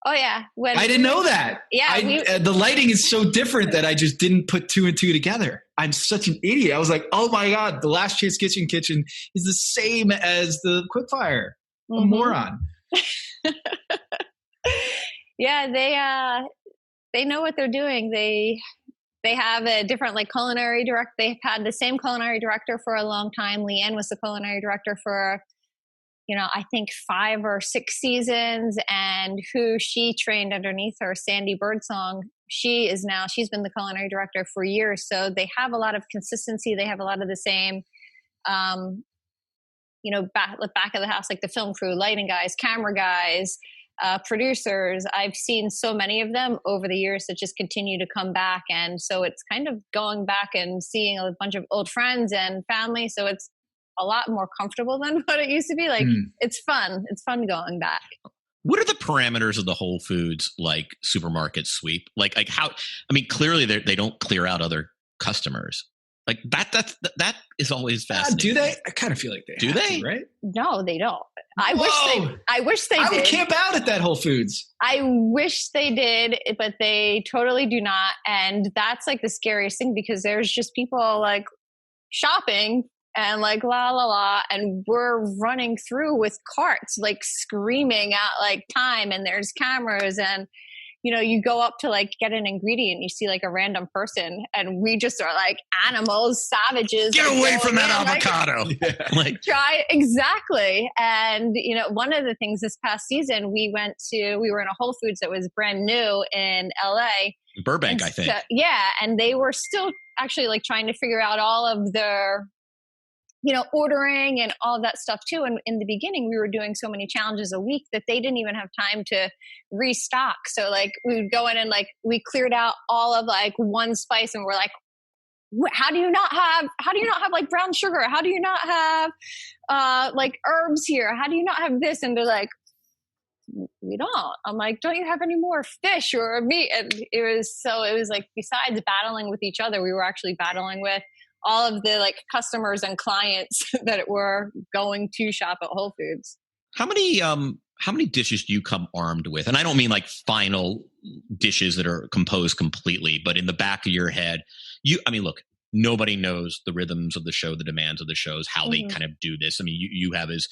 Oh yeah. I didn't know that. Yeah. The lighting is so different that I just didn't put 2 and 2 together. I'm such an idiot. I was like, oh my God, the Last Chance Kitchen is the same as the Quickfire. A moron. Yeah. They know what they're doing. They have a different like culinary director. They've had the same culinary director for a long time. Leanne was the culinary director for I think 5 or 6 seasons, and who she trained underneath her, Sandy Birdsong, she's been the culinary director for years. So they have a lot of consistency. They have a lot of the same, back of the house, like the film crew, lighting guys, camera guys, producers. I've seen so many of them over the years that just continue to come back. And so it's kind of going back and seeing a bunch of old friends and family. So it's a lot more comfortable than what it used to be. Like it's fun. It's fun going back. What are the parameters of the Whole Foods like supermarket sweep? Like how? I mean, clearly they don't clear out other customers. Like that is always fascinating. Do they? I kind of feel like they do. They right? No, they don't. I wish they did. I would camp out at that Whole Foods. I wish they did, but they totally do not. And that's like the scariest thing, because there's just people like shopping and like la la la, and we're running through with carts like screaming out like time, and there's cameras, and you go up to like get an ingredient, you see like a random person, and we just are like animals, savages. Get away from that avocado. Try exactly. And one of the things this past season, we were in a Whole Foods that was brand new in LA, Burbank, I think. Yeah, and they were still actually like trying to figure out all of their ordering and all of that stuff too. And in the beginning, we were doing so many challenges a week that they didn't even have time to restock. So like we would go in and like we cleared out all of like one spice, and we're like, how do you not have like brown sugar? How do you not have like herbs here? How do you not have this? And they're like, we don't. I'm like, don't you have any more fish or meat? And it was like, besides battling with each other, we were actually battling with all of the like customers and clients that were going to shop at Whole Foods. How many dishes do you come armed with? And I don't mean like final dishes that are composed completely, but in the back of your head, look, nobody knows the rhythms of the show, the demands of the shows, how they kind of do this. I mean, you have as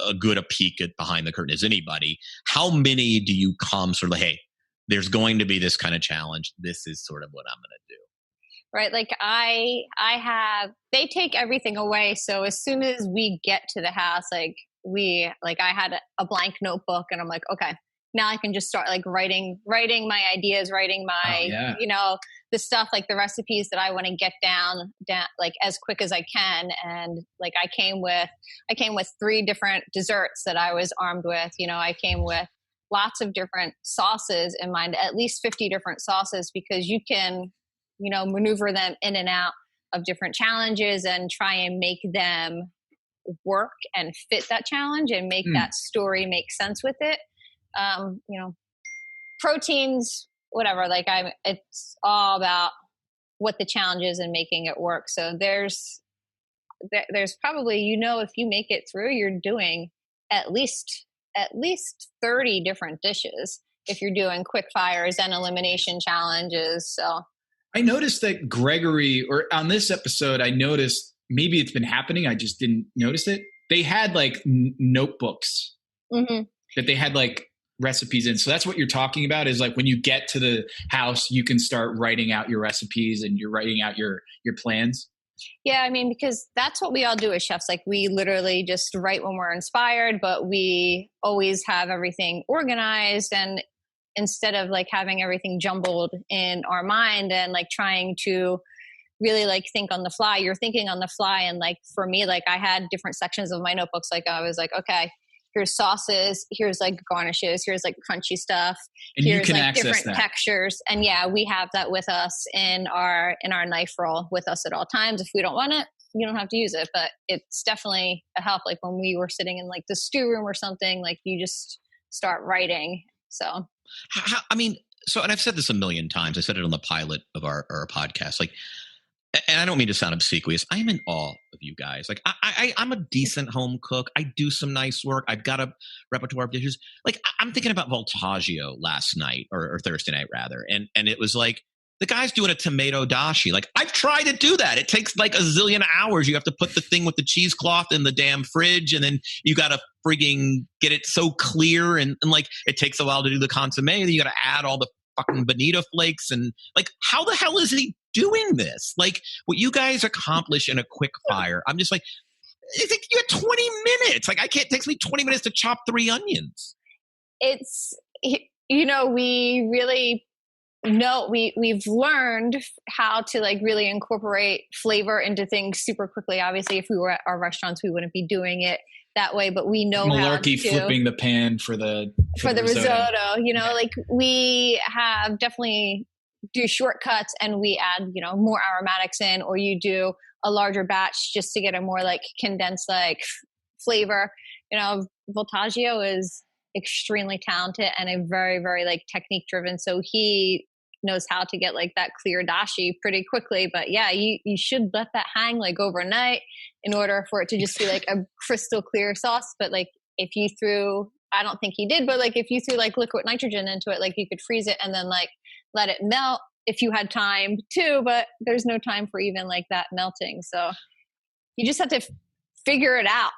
a good a peek at behind the curtain as anybody. How many do you come sort of like, hey, there's going to be this kind of challenge. This is sort of what I'm going to do. Right. Like they take everything away. So as soon as we get to the house, I had a blank notebook, and I'm like, okay, now I can just start like writing my ideas, writing my, the stuff, like the recipes that I want to get down like as quick as I can. And like I came with 3 different desserts that I was armed with. I came with lots of different sauces in mind, at least 50 different sauces, because you can, maneuver them in and out of different challenges and try and make them work and fit that challenge and make that story make sense with it. Proteins, whatever, like it's all about what the challenge is and making it work. So there's probably, if you make it through, you're doing at least 30 different dishes if you're doing quick fires and elimination challenges. So I noticed that Gregory, or on this episode, I noticed, maybe it's been happening, I just didn't notice it. They had like notebooks that they had like recipes in. So that's what you're talking about, is like when you get to the house, you can start writing out your recipes and you're writing out your plans. Yeah, I mean, because that's what we all do as chefs. Like we literally just write when we're inspired, but we always have everything organized, and instead of like having everything jumbled in our mind and like trying to really like think on the fly, you're thinking on the fly. And like for me, like I had different sections of my notebooks. Like I was like, okay, here's sauces, here's like garnishes, here's like crunchy stuff, and here's you can like access different that. textures. And yeah, we have that with us in our knife roll with us at all times. If we don't want it, you don't have to use it, but it's definitely a help. Like when we were sitting in like the stew room or something, like you just start writing. So and I've said this a million times. I said it on the pilot of our podcast. Like, and I don't mean to sound obsequious, I am in awe of you guys. Like I'm a decent home cook. I do some nice work. I've got a repertoire of dishes. Like I'm thinking about Voltaggio last night or Thursday night rather. And it was like, the guy's doing a tomato dashi. Like I've tried to do that. It takes like a zillion hours. You have to put the thing with the cheesecloth in the damn fridge, and then you got to frigging get it so clear. And like, it takes a while to do the consomme. Then you got to add all the fucking bonita flakes. And like, how the hell is he doing this? Like what you guys accomplish in a quick fire. I'm just like, I think you had 20 minutes. Like it takes me 20 minutes to chop 3 onions. It's, we really we've learned how to like really incorporate flavor into things super quickly. Obviously, if we were at our restaurants, we wouldn't be doing it that way, but we know Malarkey flipping the pan for the risotto. Like we have definitely do shortcuts, and we add more aromatics in, or you do a larger batch just to get a more like condensed like flavor. Voltaggio is extremely talented and a very, very like technique driven. So he knows how to get like that clear dashi pretty quickly. But yeah, you should let that hang like overnight in order for it to just be like a crystal clear sauce. But like if you threw, I don't think he did, but like if you threw like liquid nitrogen into it, like you could freeze it and then like let it melt if you had time too, but there's no time for even like that melting. So you just have to figure it out.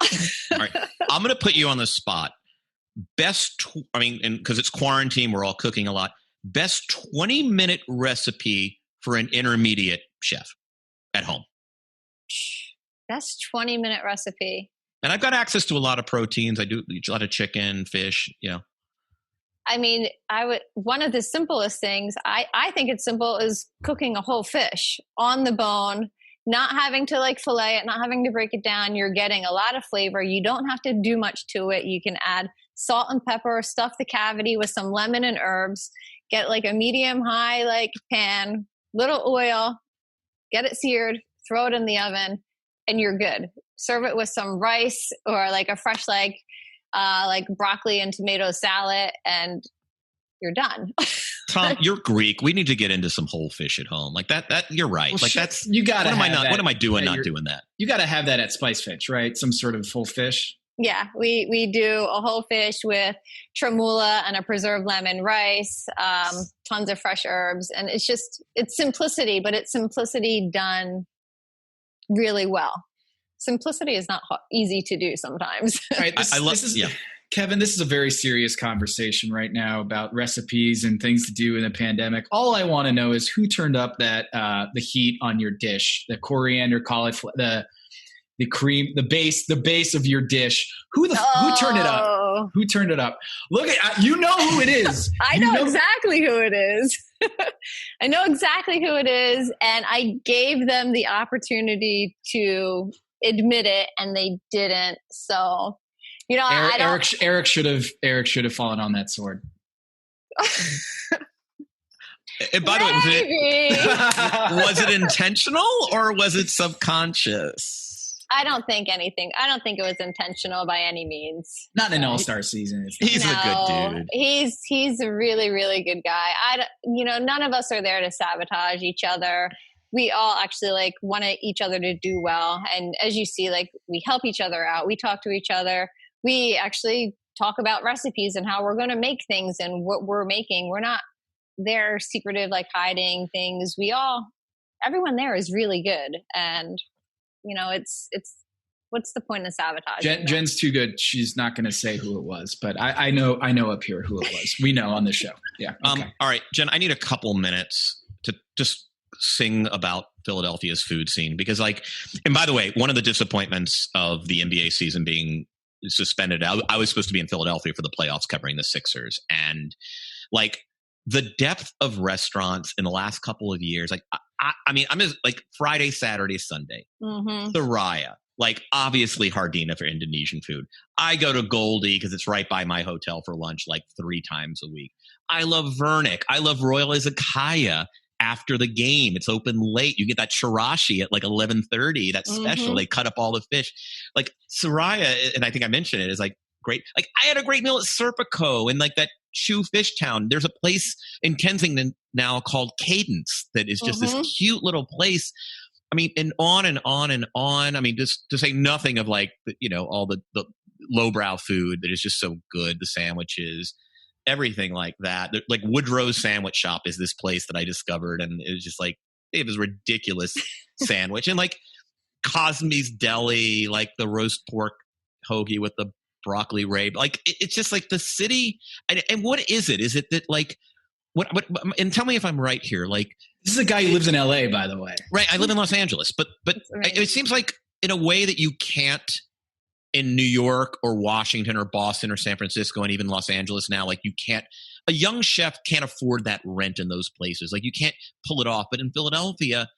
All right. I'm going to put you on the spot. And because it's quarantine, we're all cooking a lot. Best 20-minute recipe for an intermediate chef at home. Best 20-minute recipe. And I've got access to a lot of proteins. I do a lot of chicken, fish, I mean, one of the simplest things, I think it's simple, is cooking a whole fish on the bone, not having to like fillet it, not having to break it down. You're getting a lot of flavor. You don't have to do much to it. You can add salt and pepper, stuff the cavity with some lemon and herbs, get like a medium high like pan, little oil, get it seared, throw it in the oven, and you're good. Serve it with some rice or like a fresh like broccoli and tomato salad, and you're done. Tom, you're Greek. We need to get into some whole fish at home. Like that you're right. Well, like that's, you gotta what am I doing not doing that? You gotta have that at Spice Fish, right? Some sort of whole fish. Yeah, we do a whole fish with tremula and a preserved lemon rice, tons of fresh herbs. And it's simplicity, but it's simplicity done really well. Simplicity is not easy to do sometimes. All right, Kevin, this is a very serious conversation right now about recipes and things to do in the pandemic. All I want to know is who turned up the heat on your dish, the coriander, cauliflower, the cream, the base of your dish. Who turned it up? Who turned it up? Look at, you know who it is. I know exactly who it is. I know exactly who it is. And I gave them the opportunity to admit it and they didn't. So, you know, Eric should have fallen on that sword. And by the way, was it intentional or was it subconscious? I don't think it was intentional by any means. Not an all-star season. He's a good dude. He's a really, really good guy. None of us are there to sabotage each other. We all actually like want each other to do well. And as you see, like we help each other out. We talk to each other. We actually talk about recipes and how we're going to make things and what we're making. We're not there secretive, like hiding things. Everyone there is really good. And you know, it's what's the point of sabotage? Jen's too good. She's not going to say who it was, but I know up here who it was. We know on the show. Yeah. Okay. All right, Jen, I need a couple minutes to just sing about Philadelphia's food scene because and by the way, one of the disappointments of the NBA season being suspended, I was supposed to be in Philadelphia for the playoffs covering the Sixers, and the depth of restaurants in the last couple of years, I mean, I'm just Friday, Saturday, Sunday, Soraya, obviously Hardina for Indonesian food. I go to Goldie because it's right by my hotel for lunch 3 times a week. I love Vernick. I love Royal Izakaya after the game. It's open late. You get that chirashi at 11:30. That's special. They cut up all the fish. Soraya, and I think I mentioned it, is great. I had a great meal at Serpico and that Shoe Fish Town. There's a place in Kensington now called Cadence that is just this cute little place. I mean, and on and on and on. I mean, just to say nothing of all the lowbrow food that is just so good. The sandwiches, everything like that. Woodrow's Sandwich Shop is this place that I discovered, and it was just they have this ridiculous sandwich, and Cosme's Deli, the roast pork hoagie with the broccoli rabe. It's just the city. And what is it? Is it that what? And tell me if I'm right here. This is a guy who lives in LA, by the way. Right. I live in Los Angeles, but it seems in a way that you can't in New York or Washington or Boston or San Francisco and even Los Angeles now. You can't. A young chef can't afford that rent in those places. You can't pull it off. But in Philadelphia,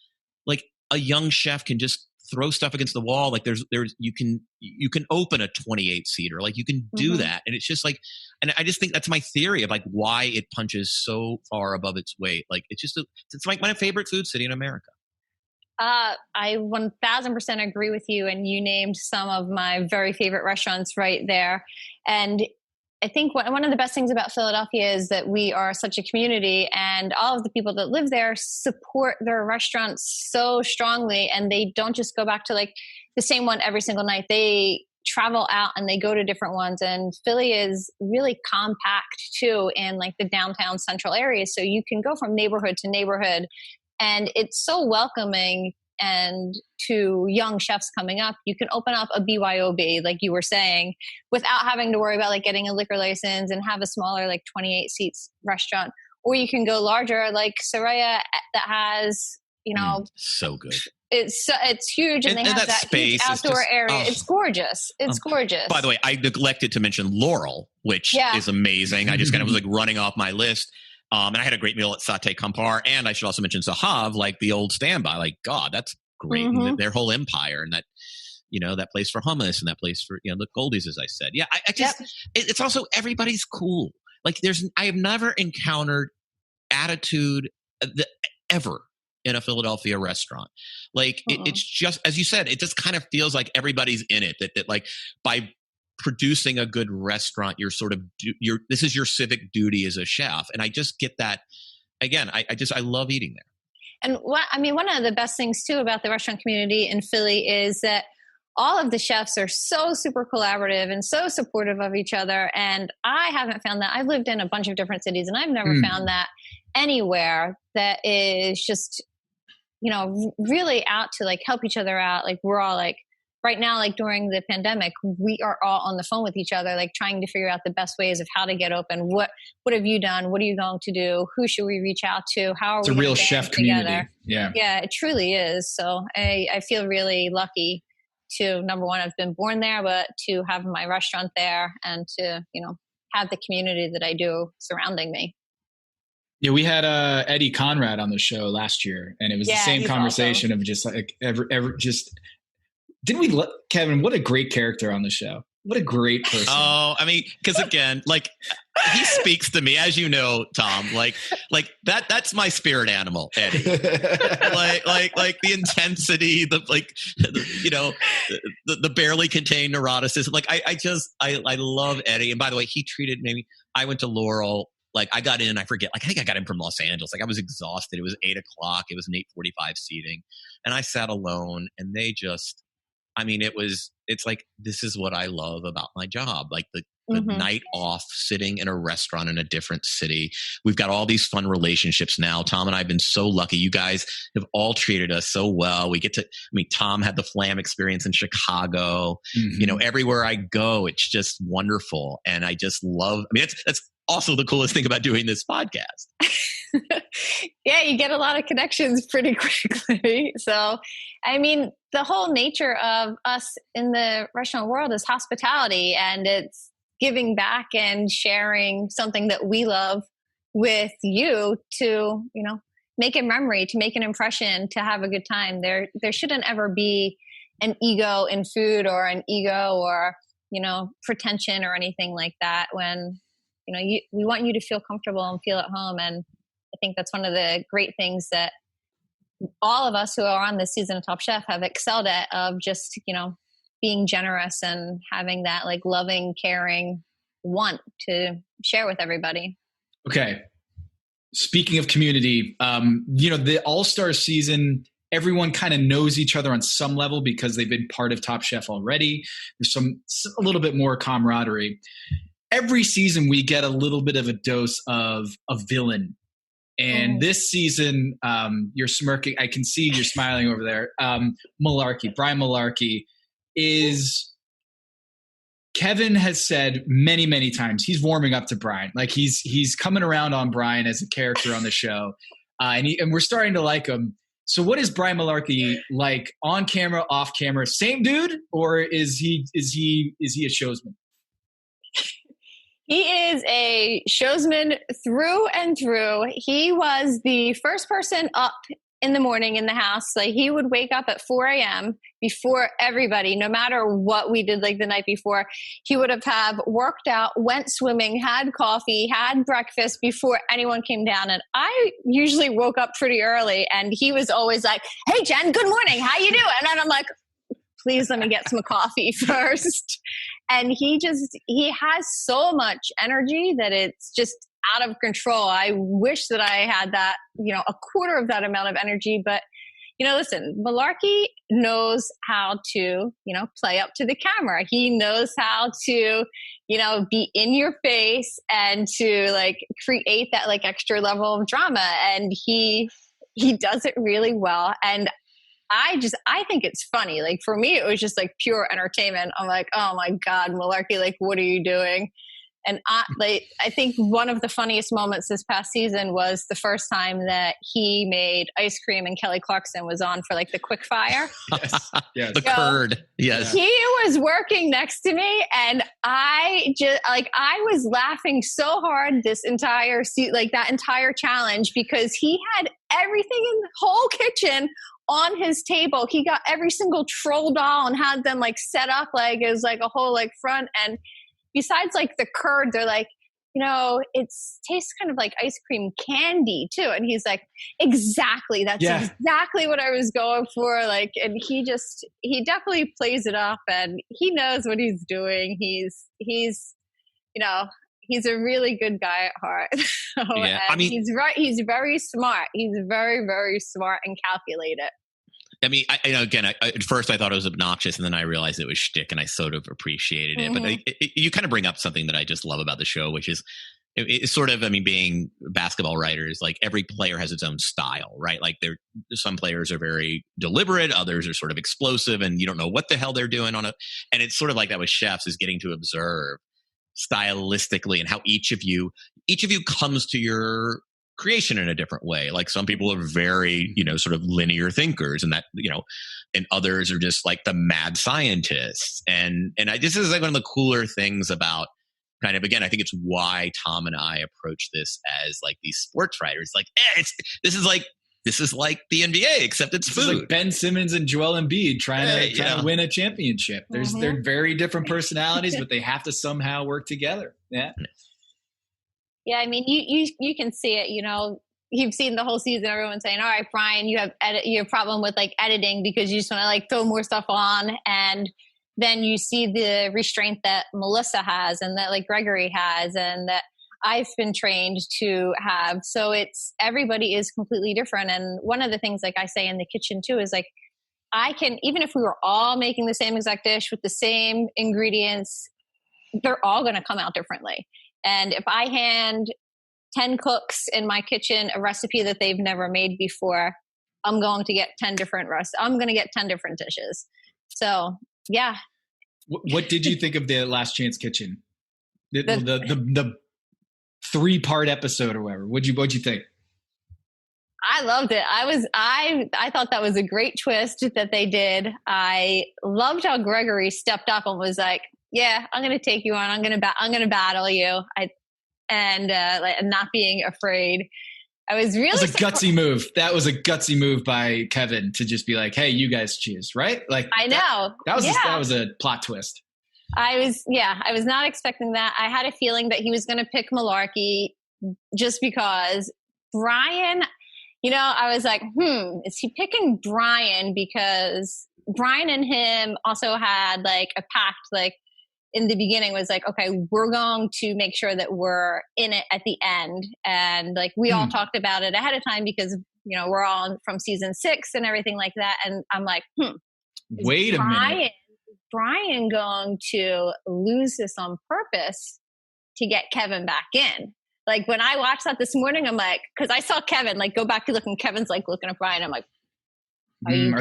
a young chef can just throw stuff against the wall. There's you can open a 28 seater. You can do that. And it's just and I just think that's my theory of why it punches so far above its weight. It's my favorite food city in America. I 1000% agree with you. And you named some of my very favorite restaurants right there. And I think one of the best things about Philadelphia is that we are such a community, and all of the people that live there support their restaurants so strongly, and they don't just go back to the same one every single night. They travel out and they go to different ones, and Philly is really compact too in the downtown central areas. So you can go from neighborhood to neighborhood, and it's so welcoming. And to young chefs coming up, you can open up a BYOB, like you were saying, without having to worry about getting a liquor license and have a smaller 28 seats restaurant. Or you can go larger like Soraya that has, so good. It's huge, and they have that space, huge outdoor area. It's gorgeous. It's gorgeous. By the way, I neglected to mention Laurel, which is amazing. I just kind of was running off my list. And I had a great meal at Satay Kampar, and I should also mention Zahav, the old standby. God, that's great. And their whole empire, and that, that place for hummus, and that place for, the Goldies, as I said. Yeah, I just, it's also, everybody's cool. I have never encountered attitude ever in a Philadelphia restaurant. It's just, as you said, it just kind of feels like everybody's in it. That by producing a good restaurant, you're this is your civic duty as a chef. And I just get that. Again, I love eating there. And one of the best things too about the restaurant community in Philly is that all of the chefs are so super collaborative and so supportive of each other. And I haven't found that. I've lived in a bunch of different cities, and I've never found that anywhere that is just, really out to help each other out. We're all right now, during the pandemic, we are all on the phone with each other, trying to figure out the best ways of how to get open. What have you done? What are you going to do? Who should we reach out to? How are it's we a real chef community. Yeah, it truly is. So I feel really lucky to, number one, I've been born there, but to have my restaurant there and to, have the community that I do surrounding me. Yeah, we had Eddie Conrad on the show last year, and it was the same conversation awesome. Of just like didn't we Kevin, what a great character on the show. What a great person. Oh, I mean, because again, like he speaks to me, as you know, Tom, like that's my spirit animal, Eddie. like the intensity, the barely contained neuroticism. Like I love Eddie. And by the way, he treated me. I went to Laurel. Like I got in, I forget. Like I think I got in from Los Angeles. Like I was exhausted. It was 8:00. It was an 8:45 seating, and I sat alone. And they just, I mean, it's like, this is what I love about my job. Like the night off, sitting in a restaurant in a different city. We've got all these fun relationships now. Tom and I have been so lucky. You guys have all treated us so well. We get to, Tom had the Flam experience in Chicago. Everywhere I go, it's just wonderful. And I just love, that's also the coolest thing about doing this podcast. Yeah, you get a lot of connections pretty quickly. So, the whole nature of us in the restaurant world is hospitality, and it's giving back and sharing something that we love with you to, make a memory, to make an impression, to have a good time. There shouldn't ever be an ego in food or an ego or, pretension or anything like that. When, we want you to feel comfortable and feel at home. And I think that's one of the great things that all of us who are on this season of Top Chef have excelled at, of just, being generous and having that like loving, caring want to share with everybody. Okay. Speaking of community, the All-Star season, everyone kind of knows each other on some level because they've been part of Top Chef already. There's a little bit more camaraderie. Every season we get a little bit of a dose of a villain. And this season, you're smirking. I can see you're smiling over there. Malarkey, Brian Malarkey is, Kevin has said many, many times, he's warming up to Brian. Like he's coming around on Brian as a character on the show. And we're starting to like him. So what is Brian Malarkey like on camera, off camera? Same dude, or is he a showsman? He is a showsman through and through. He was the first person up in the morning in the house. Like he would wake up at 4 a.m. before everybody, no matter what we did like the night before. He would have worked out, went swimming, had coffee, had breakfast before anyone came down. And I usually woke up pretty early, and he was always like, "Hey Jen, good morning. How you doing?" And I'm like, "Please let me get some coffee first." And he has so much energy that it's just out of control. I wish that I had that, a quarter of that amount of energy. But, listen, Malarkey knows how to, play up to the camera. He knows how to, be in your face and to like create that like extra level of drama. And he does it really well. And I think it's funny. Like for me, it was just like pure entertainment. I'm like, oh my God, Malarkey, like, what are you doing? And I think one of the funniest moments this past season was the first time that he made ice cream and Kelly Clarkson was on for like the quick fire. Yes. The curd. Yes. He was working next to me, and I was laughing so hard this entire that entire challenge, because he had everything in the whole kitchen on his table. He got every single troll doll and had them like set up like it was like a whole like front. And besides like the curd, they're like, it tastes kind of like ice cream candy too. And he's like, exactly. That's exactly what I was going for. Like, and he definitely plays it up, and he knows what he's doing. He's a really good guy at heart. He's right. He's very smart. He's very, very smart and calculated. I mean, at first I thought it was obnoxious, and then I realized it was shtick, and I sort of appreciated it. Mm-hmm. But you kind of bring up something that I just love about the show, which is it's sort of, being basketball writers, like every player has its own style, right? Like some players are very deliberate, others are sort of explosive, and you don't know what the hell they're doing on it. And it's sort of like that with chefs, is getting to observe stylistically and how each of you comes to your creation in a different way. Like some people are very, sort of linear thinkers, and that, and others are just like the mad scientists. And this is like one of the cooler things about kind of, again, I think it's why Tom and I approach this as like these sports writers. Like, this is like the NBA, except it's food. It's like Ben Simmons and Joel Embiid trying to win a championship. They're very different personalities, but they have to somehow work together. Yeah. Yeah, I mean, you can see it. You've seen the whole season. Everyone's saying, "All right, Brian, you have a problem with like editing because you just want to like throw more stuff on." And then you see the restraint that Melissa has, and that like Gregory has, and that I've been trained to have. So everybody is completely different. And one of the things, like I say in the kitchen too, is like I can, even if we were all making the same exact dish with the same ingredients, they're all going to come out differently. And if I hand 10 cooks in my kitchen a recipe that they've never made before, I'm going to get 10 different I'm going to get 10 different dishes. So, yeah. What did you think of the Last Chance Kitchen? The 3-part episode or whatever. What'd you think? I loved it. I thought that was a great twist that they did. I loved how Gregory stepped up and was like, "Yeah, I'm going to take you on. I'm going to battle you." And not being afraid. I was really. That was a gutsy move. That was a gutsy move by Kevin to just be like, "Hey, you guys choose," right? Like I know that was a plot twist. I was not expecting that. I had a feeling that he was going to pick Malarkey just because Brian. I was like, is he picking Brian because Brian and him also had like a pact, like. In the beginning was like, okay, we're going to make sure that we're in it at the end. And like, we all talked about it ahead of time because, we're all from season 6 and everything like that. And I'm like, wait a minute. Is Brian going to lose this on purpose to get Kevin back in? Like when I watched that this morning, I'm like, cause I saw Kevin, like go back to look and Kevin's like looking at Brian. I'm like, Are you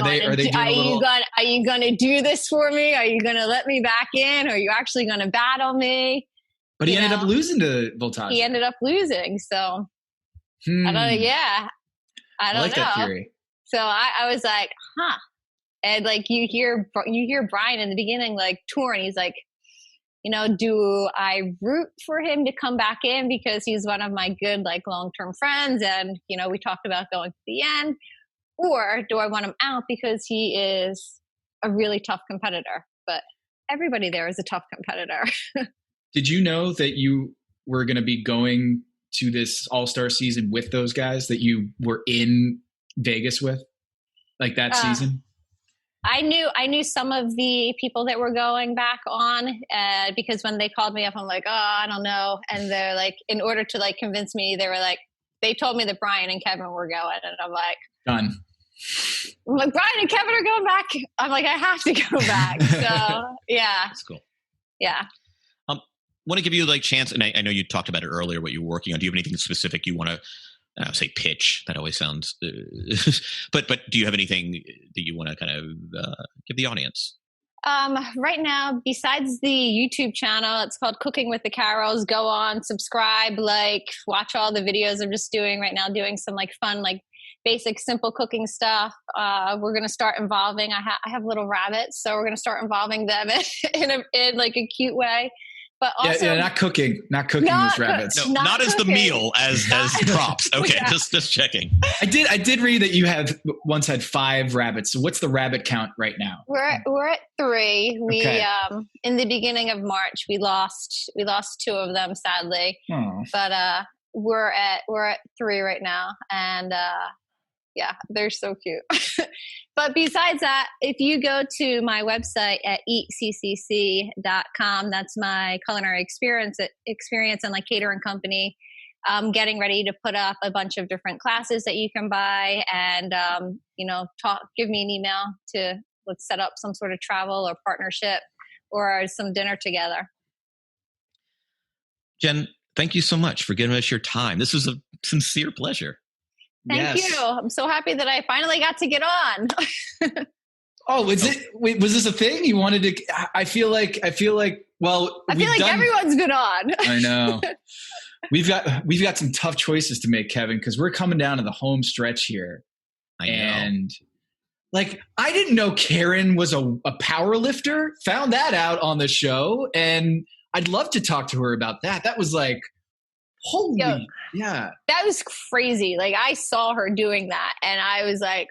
going to do this for me? Are you going to let me back in? Or are you actually going to battle me? But he ended up losing to Voltaggio. He ended up losing. So I don't know. Yeah. I don't know. That theory. So I was like, And like you hear Brian in the beginning, like torn. He's like, do I root for him to come back in because he's one of my good, like long-term friends? And, we talked about going to the end. Or do I want him out because he is a really tough competitor? But everybody there is a tough competitor. Did you know that you were going to be going to this All-Star season with those guys that you were in Vegas with, like that season? I knew some of the people that were going back on because when they called me up, I'm like, I don't know. And they're like, in order to like convince me, they told me that Brian and Kevin were going, and I'm like, done. I'm like, Brian and Kevin are going back. I'm like, I have to go back. So yeah, that's cool. Yeah. Want to give you like chance, and I know you talked about it earlier, what you're working on. Do you have anything specific you want to say pitch? That always sounds, but do you have anything that you want to kind of give the audience? Right now, besides the YouTube channel, it's called Cooking with the Carrolls. Go on, subscribe, watch all the videos I'm just doing right now, doing some fun, basic, simple cooking stuff. We're going to start involving, I have little rabbits, so we're going to start involving them in a cute way. But also, not cooking these rabbits. No, not as the meal, as props. Okay, yeah. just checking. I did read that you once had 5 rabbits. So what's the rabbit count right now? We're at 3. We in the beginning of March we lost 2 of them, sadly. Oh. But we're at 3 right now, and yeah, they're so cute. But besides that, if you go to my website at eatccc.com, that's my culinary experience and catering company. I'm getting ready to put up a bunch of different classes that you can buy, and give me an email let's set up some sort of travel or partnership or some dinner together. Jen, thank you so much for giving us your time. This was a sincere pleasure. Thank you. I'm so happy that I finally got to get on. Oh, was this a thing you wanted to? I feel like everyone's been on. I know. We've got some tough choices to make, Kevin, because we're coming down to the home stretch here. I know. And I didn't know Karen was a power lifter. Found that out on the show, and I'd love to talk to her about that. That was holy, yeah. That was crazy. I saw her doing that, and I was like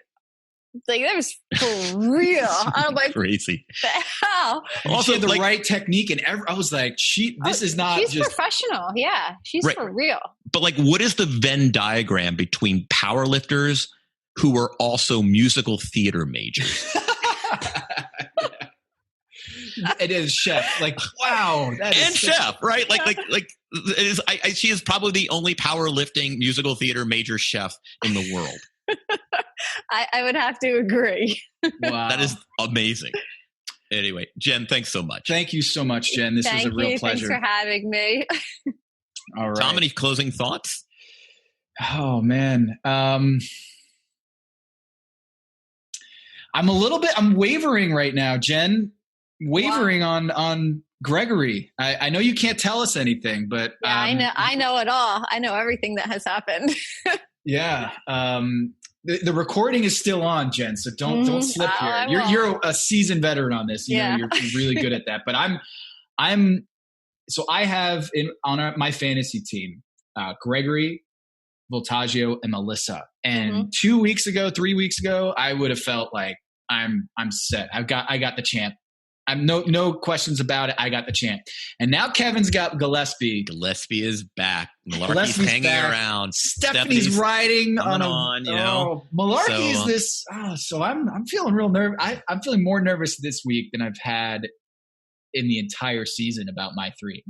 that was for real. I'm like, crazy. The hell? Also, she had the right technique, and I was like, this is not she's just professional. Yeah, she's for real. But what is the Venn diagram between powerlifters who are also musical theater majors? It is Chef. Wow. And Chef, right? She is probably the only powerlifting musical theater major chef in the world. I would have to agree. Wow. That is amazing. Anyway, Jen, thanks so much. Thank you so much, Jen. This was a real pleasure. Thanks for having me. All right. Tom, any closing thoughts? Oh, man. I'm wavering right now, Jen. Wavering on Gregory. I know you can't tell us anything, but I know it all. I know everything that has happened. Yeah. The recording is still on, Jen, so don't slip here. You're a seasoned veteran on this. You know, you're really good at that. But I have on my fantasy team, Gregory, Voltaggio, and Melissa. And 3 weeks ago, I would have felt like I'm set. I got the champ. I'm no questions about it. I got the champ. And now Kevin's got Gillespie. Gillespie is back. Malarkey's hanging around. Stephanie's riding on you know. Malarkey is this. So I'm feeling real nervous. I'm feeling more nervous this week than I've had in the entire season about my big three.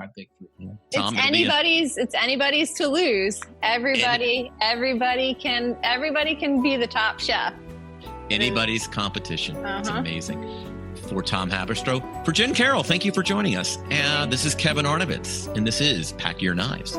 Tom, it's anybody's to lose. Everybody can be the top chef. Anybody's competition. It's amazing. For Tom Haberstroh, for Jen Carroll, thank you for joining us. And this is Kevin Arnovitz, and this is Pack Your Knives.